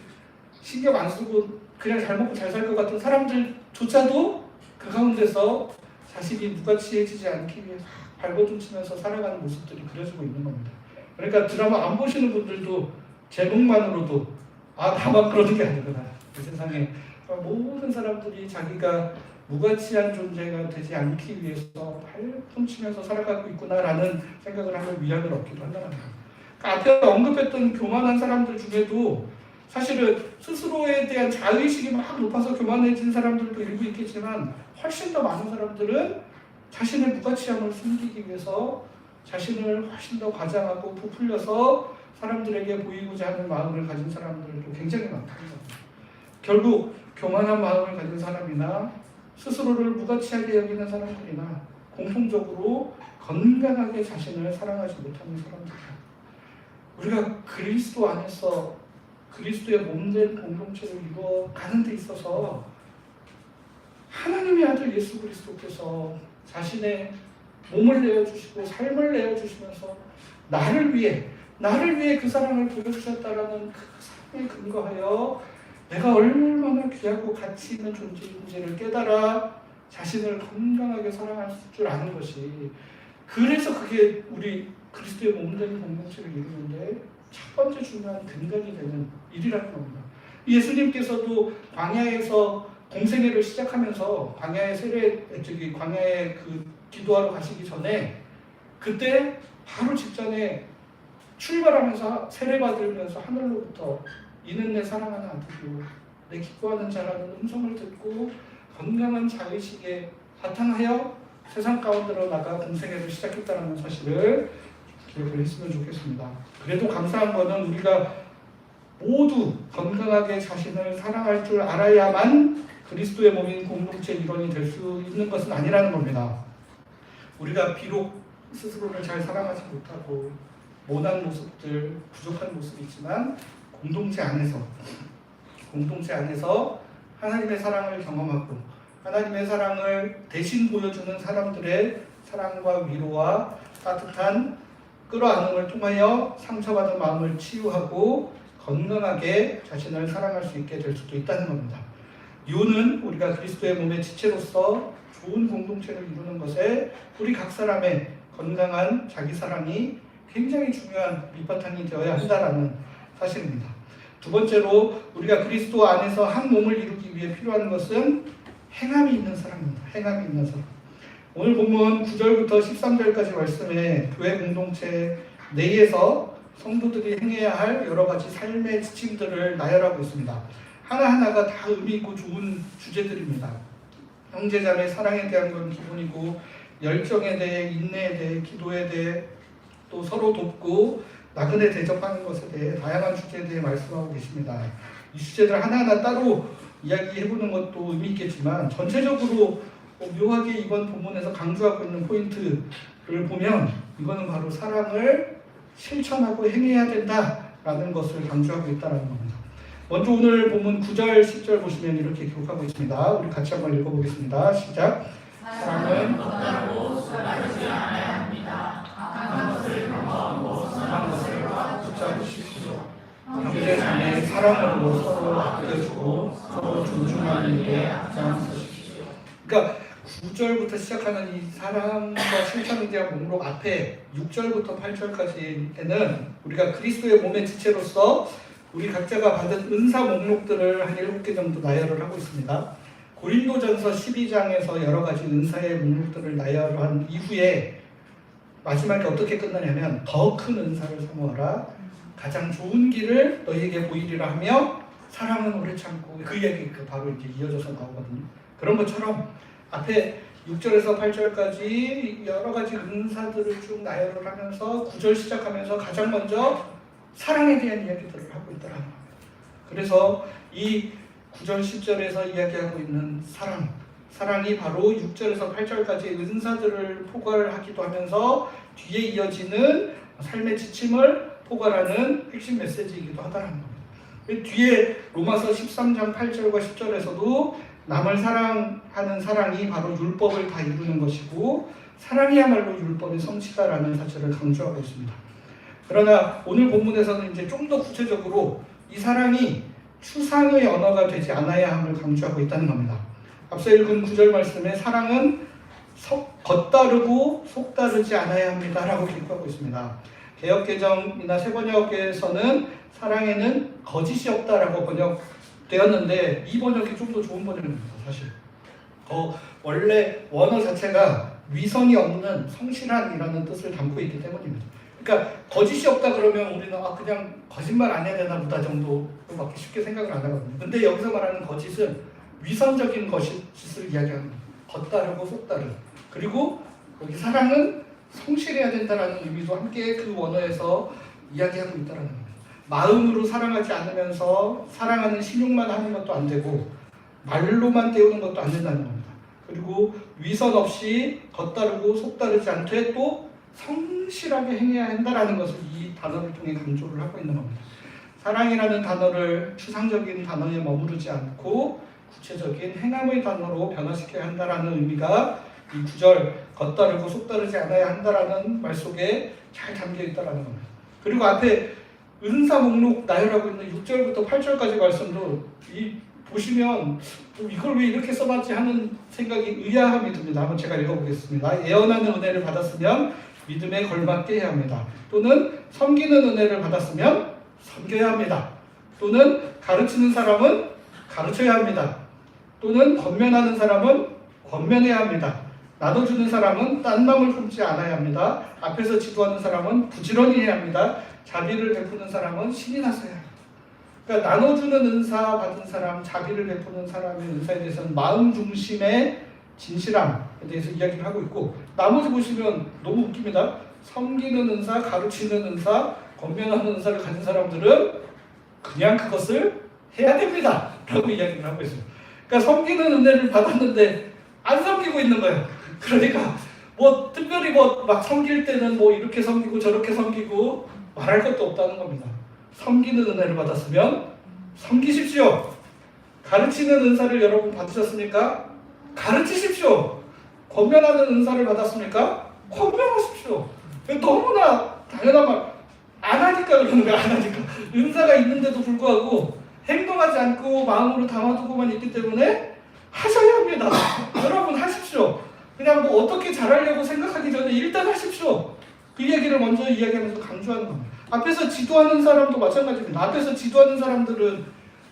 신경 안 쓰고 그냥 잘 먹고 잘 살 것 같은 사람들조차도 그 가운데서 자신이 무가치해지지 않기 위해 발버둥치면서 살아가는 모습들이 그려지고 있는 겁니다. 그러니까 드라마 안 보시는 분들도 제목만으로도 나만 그러는 게 아니구나. 이 세상에 모든 사람들이 자기가 무가치한 존재가 되지 않기 위해서 발꿈치면서 살아가고 있구나라는 생각을 하면 위안을 얻기도 한다는 거예요. 그러니까 앞에 언급했던 교만한 사람들 중에도 사실은 스스로에 대한 자의식이 막 높아서 교만해진 사람들도 일부 있겠지만 훨씬 더 많은 사람들은 자신의 무가치함을 숨기기 위해서 자신을 훨씬 더 과장하고 부풀려서 사람들에게 보이고자 하는 마음을 가진 사람들도 굉장히 많다는 겁니다. 결국 교만한 마음을 가진 사람이나 스스로를 무가치하게 여기는 사람들이나 공통적으로 건강하게 자신을 사랑하지 못하는 사람들이다. 우리가 그리스도 안에서 그리스도의 몸된 공동체를 이루어가는 데 있어서 하나님의 아들 예수 그리스도께서 자신의 몸을 내어주시고 삶을 내어주시면서 나를 위해 그 사랑을 보여주셨다라는 그 사랑에 근거하여 내가 얼마나 귀하고 가치 있는 존재인지를 깨달아 자신을 건강하게 사랑할 줄 아는 것이, 그래서 그게 우리 그리스도의 몸된 공동체를 이루는데 첫 번째 중요한 근간이 되는 일이라는 겁니다. 예수님께서도 광야에서 공생애를 시작하면서 광야에 그 기도하러 가시기 전에 그때 바로 직전에 출발하면서 세례받으면서 하늘로부터 이는 내 사랑하는 아들이요 내 기뻐하는 자라는 음성을 듣고 건강한 자의식에 바탕하여 세상 가운데로 나가 공생애를 시작했다는 사실을 기억을 했으면 좋겠습니다. 그래도 감사한 것은 우리가 모두 건강하게 자신을 사랑할 줄 알아야만 그리스도의 몸인 공동체 일원이 될 수 있는 것은 아니라는 겁니다. 우리가 비록 스스로를 잘 사랑하지 못하고 모난 모습들, 부족한 모습이 있지만 공동체 안에서 하나님의 사랑을 경험하고 하나님의 사랑을 대신 보여주는 사람들의 사랑과 위로와 따뜻한 끌어안음을 통하여 상처받은 마음을 치유하고 건강하게 자신을 사랑할 수 있게 될 수도 있다는 겁니다. 이유는 우리가 그리스도의 몸의 지체로서 좋은 공동체를 이루는 것에 우리 각 사람의 건강한 자기 사랑이 굉장히 중요한 밑바탕이 되어야 한다는 사실입니다. 두 번째로 우리가 그리스도 안에서 한 몸을 이루기 위해 필요한 것은 행함이 있는 사랑입니다. 행함이 있는 사랑. 오늘 본문 9절부터 13절까지 말씀에 교회 공동체 내에서 성도들이 행해야 할 여러 가지 삶의 지침들을 나열하고 있습니다. 하나하나가 다 의미 있고 좋은 주제들입니다. 형제자매 사랑에 대한 건 기본이고 열정에 대해, 인내에 대해, 기도에 대해, 또 서로 돕고 나그네 대접하는 것에 대해 다양한 주제에 대해 말씀하고 계십니다. 이 주제들 하나하나 따로 이야기해보는 것도 의미 있겠지만 전체적으로 묘하게 이번 본문에서 강조하고 있는 포인트를 보면 이거는 바로 사랑을 실천하고 행해야 된다라는 것을 강조하고 있다는 겁니다. 먼저 오늘 본문 9절, 10절 보시면 이렇게 기록하고 있습니다. 우리 같이 한번 읽어보겠습니다. 시작. 사랑은 덧다르고 쏟아지지 않아야 합니다. 악한 것을 경고하고 선한 것을 붙잡으십시오. 형제 자매 사랑으로 서로 아껴주고 서로 존중하는 일에 앞장서십시오. 그러니까 9절부터 시작하는 이 사랑과 실천에 대한 목록 앞에 6절부터 8절까지에는 우리가 그리스도의 몸의 지체로서 우리 각자가 받은 은사 목록들을 한 7개 정도 나열을 하고 있습니다. 고린도전서 12장에서 여러 가지 은사의 목록들을 나열한 이후에 마지막에 어떻게 끝나냐면 더 큰 은사를 사모하라, 가장 좋은 길을 너희에게 보이리라 하며 사랑은 오래 참고, 그 이야기가 바로 이렇게 이어져서 나오거든요. 그런 것처럼 앞에 6절에서 8절까지 여러 가지 은사들을 쭉 나열을 하면서 9절 시작하면서 가장 먼저 사랑에 대한 이야기들을 하고 있더라는 겁니다. 그래서 이 9절 10절에서 이야기하고 있는 사랑이 바로 6절에서 8절까지 은사들을 포괄하기도 하면서 뒤에 이어지는 삶의 지침을 포괄하는 핵심 메시지이기도 하다는 겁니다. 뒤에 로마서 13장 8절과 10절에서도 남을 사랑하는 사랑이 바로 율법을 다 이루는 것이고 사랑이야말로 율법의 성취다라는 사실을 강조하고 있습니다. 그러나 오늘 본문에서는 이제 좀 더 구체적으로 이 사랑이 추상의 언어가 되지 않아야 함을 강조하고 있다는 겁니다. 앞서 읽은 9절 말씀에 사랑은 겉다르고 속다르지 않아야 합니다라고 기록하고 있습니다. 개역개정이나 새번역에서는 사랑에는 거짓이 없다라고 번역되었는데 이 번역이 좀 더 좋은 번역입니다. 사실 원래 원어 자체가 위선이 없는 성실한이라는 뜻을 담고 있기 때문입니다. 그러니까 거짓이 없다 그러면 우리는 그냥 거짓말 안 해야 되나 보다 정도로밖에 쉽게 생각을 안 하거든요. 근데 여기서 말하는 거짓은 위선적인 거짓을 이야기합니다. 겉다르고 속다르. 그리고 여기 사랑은 성실해야 된다는 의미도 함께 그 원어에서 이야기하고 있다는 겁니다. 마음으로 사랑하지 않으면서 사랑하는 신용만 하는 것도 안 되고 말로만 때우는 것도 안 된다는 겁니다. 그리고 위선 없이 겉다르고 속다르지 않되 또 성실하게 행해야 한다는 것을 이 단어를 통해 강조를 하고 있는 겁니다. 사랑이라는 단어를 추상적인 단어에 머무르지 않고 구체적인 행함의 단어로 변화시켜야 한다는 의미가 이 9절 겉다르고 속다르지 않아야 한다라는 말 속에 잘 담겨 있다라는 겁니다. 그리고 앞에 은사 목록 나열하고 있는 6절부터 8절까지 말씀도 보시면 이걸 왜 이렇게 써놨지 하는 생각이 의아함이 듭니다. 한번 제가 읽어보겠습니다. 예언하는 은혜를 받았으면 믿음에 걸맞게 해야 합니다. 또는 섬기는 은혜를 받았으면 섬겨야 합니다. 또는 가르치는 사람은 가르쳐야 합니다. 또는 권면하는 사람은 권면해야 합니다. 나눠주는 사람은 딴 마음을 품지 않아야 합니다. 앞에서 지도하는 사람은 부지런히 해야 합니다. 자비를 베푸는 사람은 신이 났어야 합니다. 그러니까 나눠주는 은사 받은 사람, 자비를 베푸는 사람의 은사에 대해서는 마음 중심의 진실함에 대해서 이야기를 하고 있고, 나머지 보시면 너무 웃깁니다. 섬기는 은사, 가르치는 은사, 권면하는 은사를 가진 사람들은 그냥 그것을 해야 됩니다 라고 이야기를 하고 있어요. 그러니까 섬기는 은혜를 받았는데 안 섬기고 있는 거예요. 그러니까 뭐 특별히 뭐 막 섬길 때는 뭐 이렇게 섬기고 저렇게 섬기고 말할 것도 없다는 겁니다. 섬기는 은혜를 받았으면 섬기십시오. 가르치는 은사를 여러분 받으셨습니까? 가르치십시오. 권면하는 은사를 받았습니까? 권면하십시오. 너무나 당연한 말. 안 하니까 그러는 거야. 안 하니까. 은사가 있는데도 불구하고 행동하지 않고 마음으로 담아두고만 있기 때문에 하셔야 합니다. 여러분 하십시오. 그냥 뭐 어떻게 잘하려고 생각하기 전에 일단 하십시오. 그 이야기를 먼저 이야기하면서 강조하는 겁니다. 앞에서 지도하는 사람도 마찬가지입니다. 앞에서 지도하는 사람들은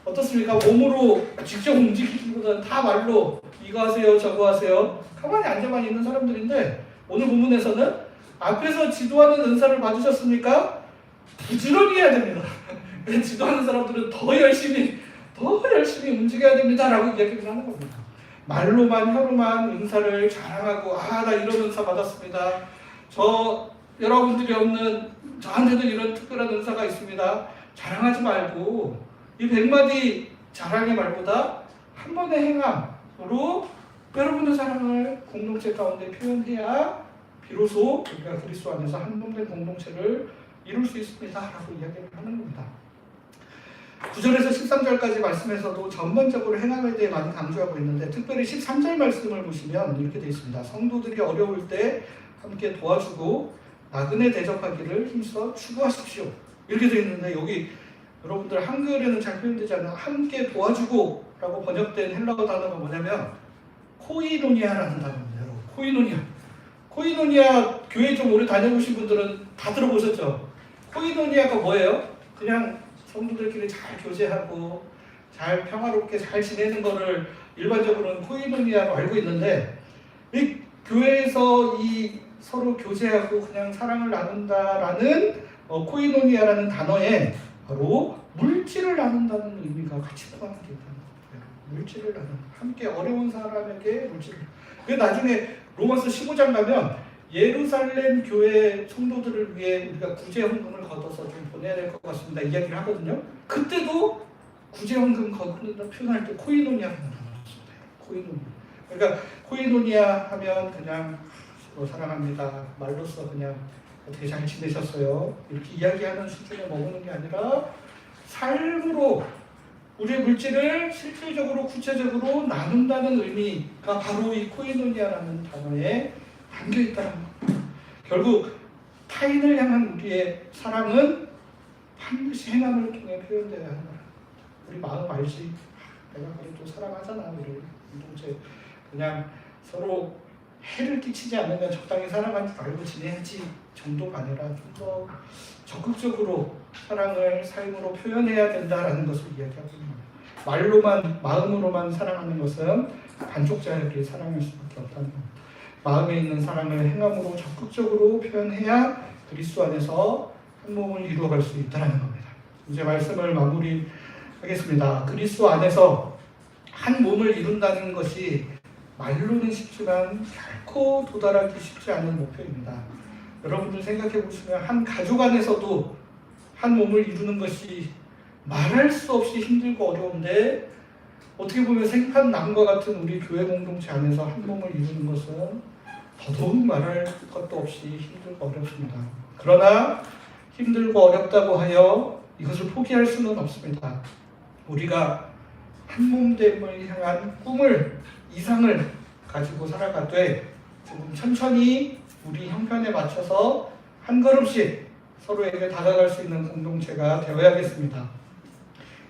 어떻습니까? 몸으로 직접 움직이기보다는 다 말로 이거 하세요, 저거 하세요. 가만히 앉아만 있는 사람들인데, 오늘 본문에서는 앞에서 지도하는 은사를 받으셨습니까? 부지런히 해야 됩니다. 지도하는 사람들은 더 열심히 움직여야 됩니다 라고 이야기를 하는 겁니다. 말로만 혀로만 은사를 자랑하고 나 이런 은사 받았습니다. 여러분들이 없는 저한테도 이런 특별한 은사가 있습니다. 자랑하지 말고 이 100마디 자랑의 말보다 한 번의 행함으로 여러분의 사랑을 공동체 가운데 표현해야 비로소 우리가 그리스도 안에서 한 몸된 공동체를 이룰 수 있습니다 라고 이야기를 하는 겁니다. 9절에서 13절까지 말씀에서도 전반적으로 행함에 대해 많이 강조하고 있는데, 특별히 13절 말씀을 보시면 이렇게 되어 있습니다. 성도들이 어려울 때 함께 도와주고 나그네 대접하기를 힘써 추구하십시오. 이렇게 되어 있는데, 여기 여러분들 한글에는 잘 표현되지 않는 함께 도와주고 라고 번역된 헬라어 단어가 뭐냐면 코이노니아라는 단어입니다. 코이노니아 교회 좀 오래 다녀보신 분들은 다 들어보셨죠? 코이노니아가 뭐예요? 그냥 성도들끼리 잘 교제하고 잘 평화롭게 잘 지내는 거를 일반적으로는 코이노니아로 알고 있는데, 이 교회에서 이 서로 교제하고 그냥 사랑을 나눈다라는 코이노니아라는 단어에 바로 물질을 나눈다는 의미가 같이 포함되어 있다는 거예요. 물질을 나눈, 함께 어려운 사람에게 물질을. 그 나중에 로마서 15장 가면 예루살렘 교회 성도들을 위해 우리가 구제헌금을 걷어서 좀 보내야 될 것 같습니다 이야기를 하거든요. 그때도 구제헌금 걷는다 표현할 때 코이노니아라는 단어를 씁니다. 코이노니아. 그러니까 코이노니아 하면 그냥 서로 사랑합니다, 말로써 그냥 어떻게 잘 지내셨어요 이렇게 이야기하는 수준에 머무는 게 아니라 삶으로 우리의 물질을 실질적으로 구체적으로 나눈다는 의미가 바로 이 코이노니아라는 단어에 담겨 있다는 겁니다. 결국 타인을 향한 우리의 사랑은 반드시 행함을 통해 표현되어야 하는 거야. 우리 마음 알지? 내가 그래도 사랑하잖아. 우리 공동체 그냥 서로 해를 끼치지 않으면 적당히 사랑하지 말고 지내야지 정도가 아니라 좀 더 적극적으로 사랑을 삶으로 표현해야 된다라는 것을 이야기하고 있는 겁니다. 말로만 마음으로만 사랑하는 것은 반쪽짜리 사랑일 수밖에 없다는 겁니다. 마음에 있는 사랑을 행함으로 적극적으로 표현해야 그리스도 안에서 한 몸을 이루어갈 수 있다는 겁니다. 이제 말씀을 마무리하겠습니다. 그리스도 안에서 한 몸을 이룬다는 것이 말로는 쉽지만 결코 도달하기 쉽지 않은 목표입니다. 여러분들 생각해 보시면 한 가족 안에서도 한 몸을 이루는 것이 말할 수 없이 힘들고 어려운데, 어떻게 보면 생판남과 같은 우리 교회 공동체 안에서 한 몸을 이루는 것은 더더욱 말할 것도 없이 힘들고 어렵습니다. 그러나 힘들고 어렵다고 하여 이것을 포기할 수는 없습니다. 우리가 한 몸됨을 향한 꿈을, 이상을 가지고 살아가되 조금 천천히 우리 형편에 맞춰서 한 걸음씩 서로에게 다가갈 수 있는 공동체가 되어야겠습니다.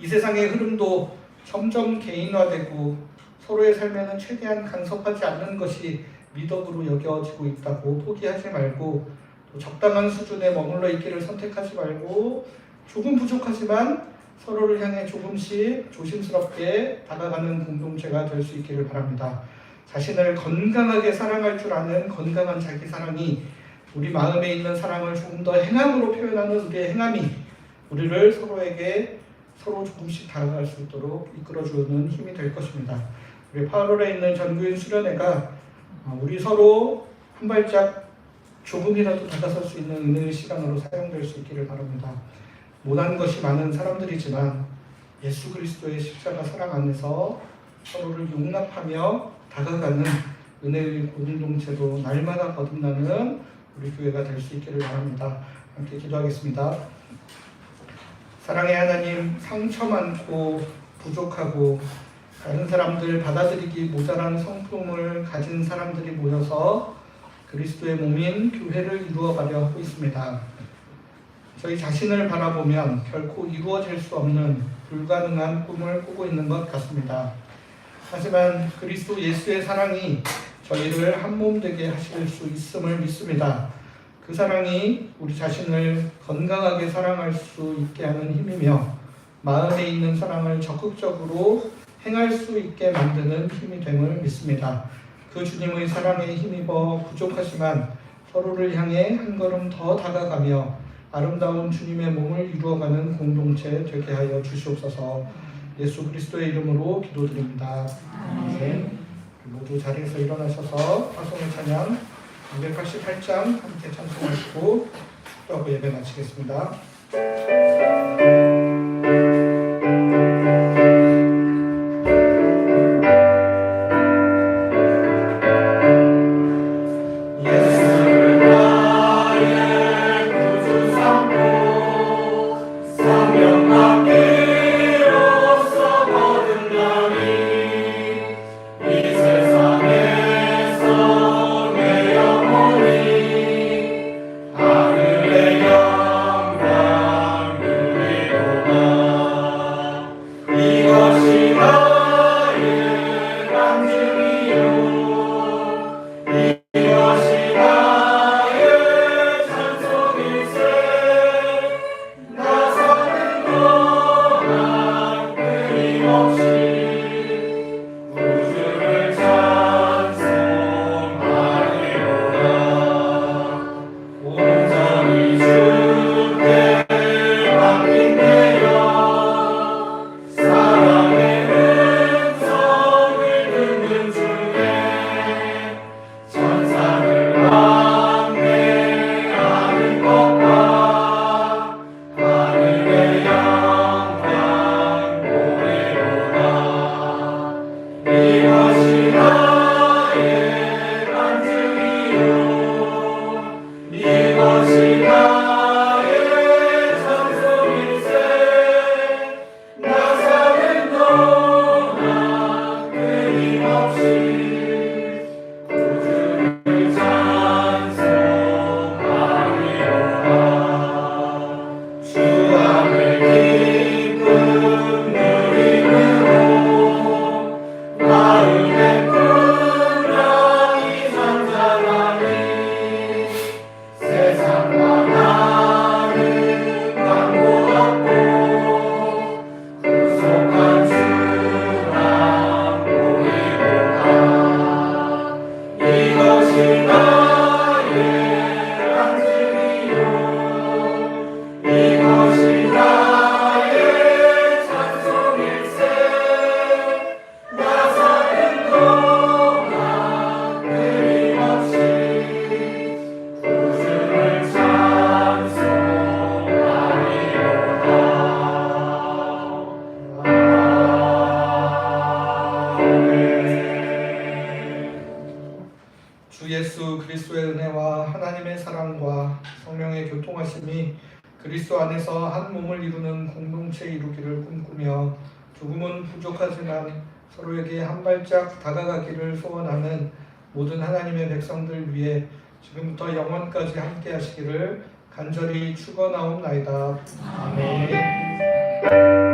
이 세상의 흐름도 점점 개인화되고 서로의 삶에는 최대한 간섭하지 않는 것이 미덕으로 여겨지고 있다고 포기하지 말고 또 적당한 수준에 머물러 있기를 선택하지 말고 조금 부족하지만 서로를 향해 조금씩 조심스럽게 다가가는 공동체가 될 수 있기를 바랍니다. 자신을 건강하게 사랑할 줄 아는 건강한 자기 사랑이 우리 마음에 있는 사랑을 조금 더 행함으로 표현하는 우리의 행함이 우리를 서로에게 서로 조금씩 다가갈 수 있도록 이끌어주는 힘이 될 것입니다. 우리 8월에 있는 전교인 수련회가 우리 서로 한 발짝 조금이라도 다가설 수 있는 은혜의 시간으로 사용될 수 있기를 바랍니다. 못한 것이 많은 사람들이지만 예수 그리스도의 십자가 사랑 안에서 서로를 용납하며 다가가는 은혜의 공동체로 날마다 거듭나는 우리 교회가 될 수 있기를 바랍니다. 함께 기도하겠습니다. 사랑의 하나님, 상처 많고 부족하고 다른 사람들 받아들이기 모자란 성품을 가진 사람들이 모여서 그리스도의 몸인 교회를 이루어가려 하고 있습니다. 저희 자신을 바라보면 결코 이루어질 수 없는 불가능한 꿈을 꾸고 있는 것 같습니다. 하지만 그리스도 예수의 사랑이 저희를 한 몸 되게 하실 수 있음을 믿습니다. 그 사랑이 우리 자신을 건강하게 사랑할 수 있게 하는 힘이며 마음에 있는 사랑을 적극적으로 행할 수 있게 만드는 힘이 됨을 믿습니다. 그 주님의 사랑에 힘입어 부족하지만 서로를 향해 한 걸음 더 다가가며 아름다운 주님의 몸을 이루어가는 공동체 되게 하여 주시옵소서. 예수 그리스도의 이름으로 기도드립니다. 아멘. 모두 자리에서 일어나셔서 화성의 찬양 288장 함께 찬송하시고 축도하고 예배 마치겠습니다. 주 예수 그리스도의 은혜와 하나님의 사랑과 성령의 교통하심이 그리스도 안에서 한 몸을 이루는 공동체 이루기를 꿈꾸며 조금은 부족하지만 서로에게 한 발짝 다가가기를 소원하는 모든 하나님의 백성들 위해 지금부터 영원까지 함께 하시기를 간절히 축원하옵나이다. 아멘.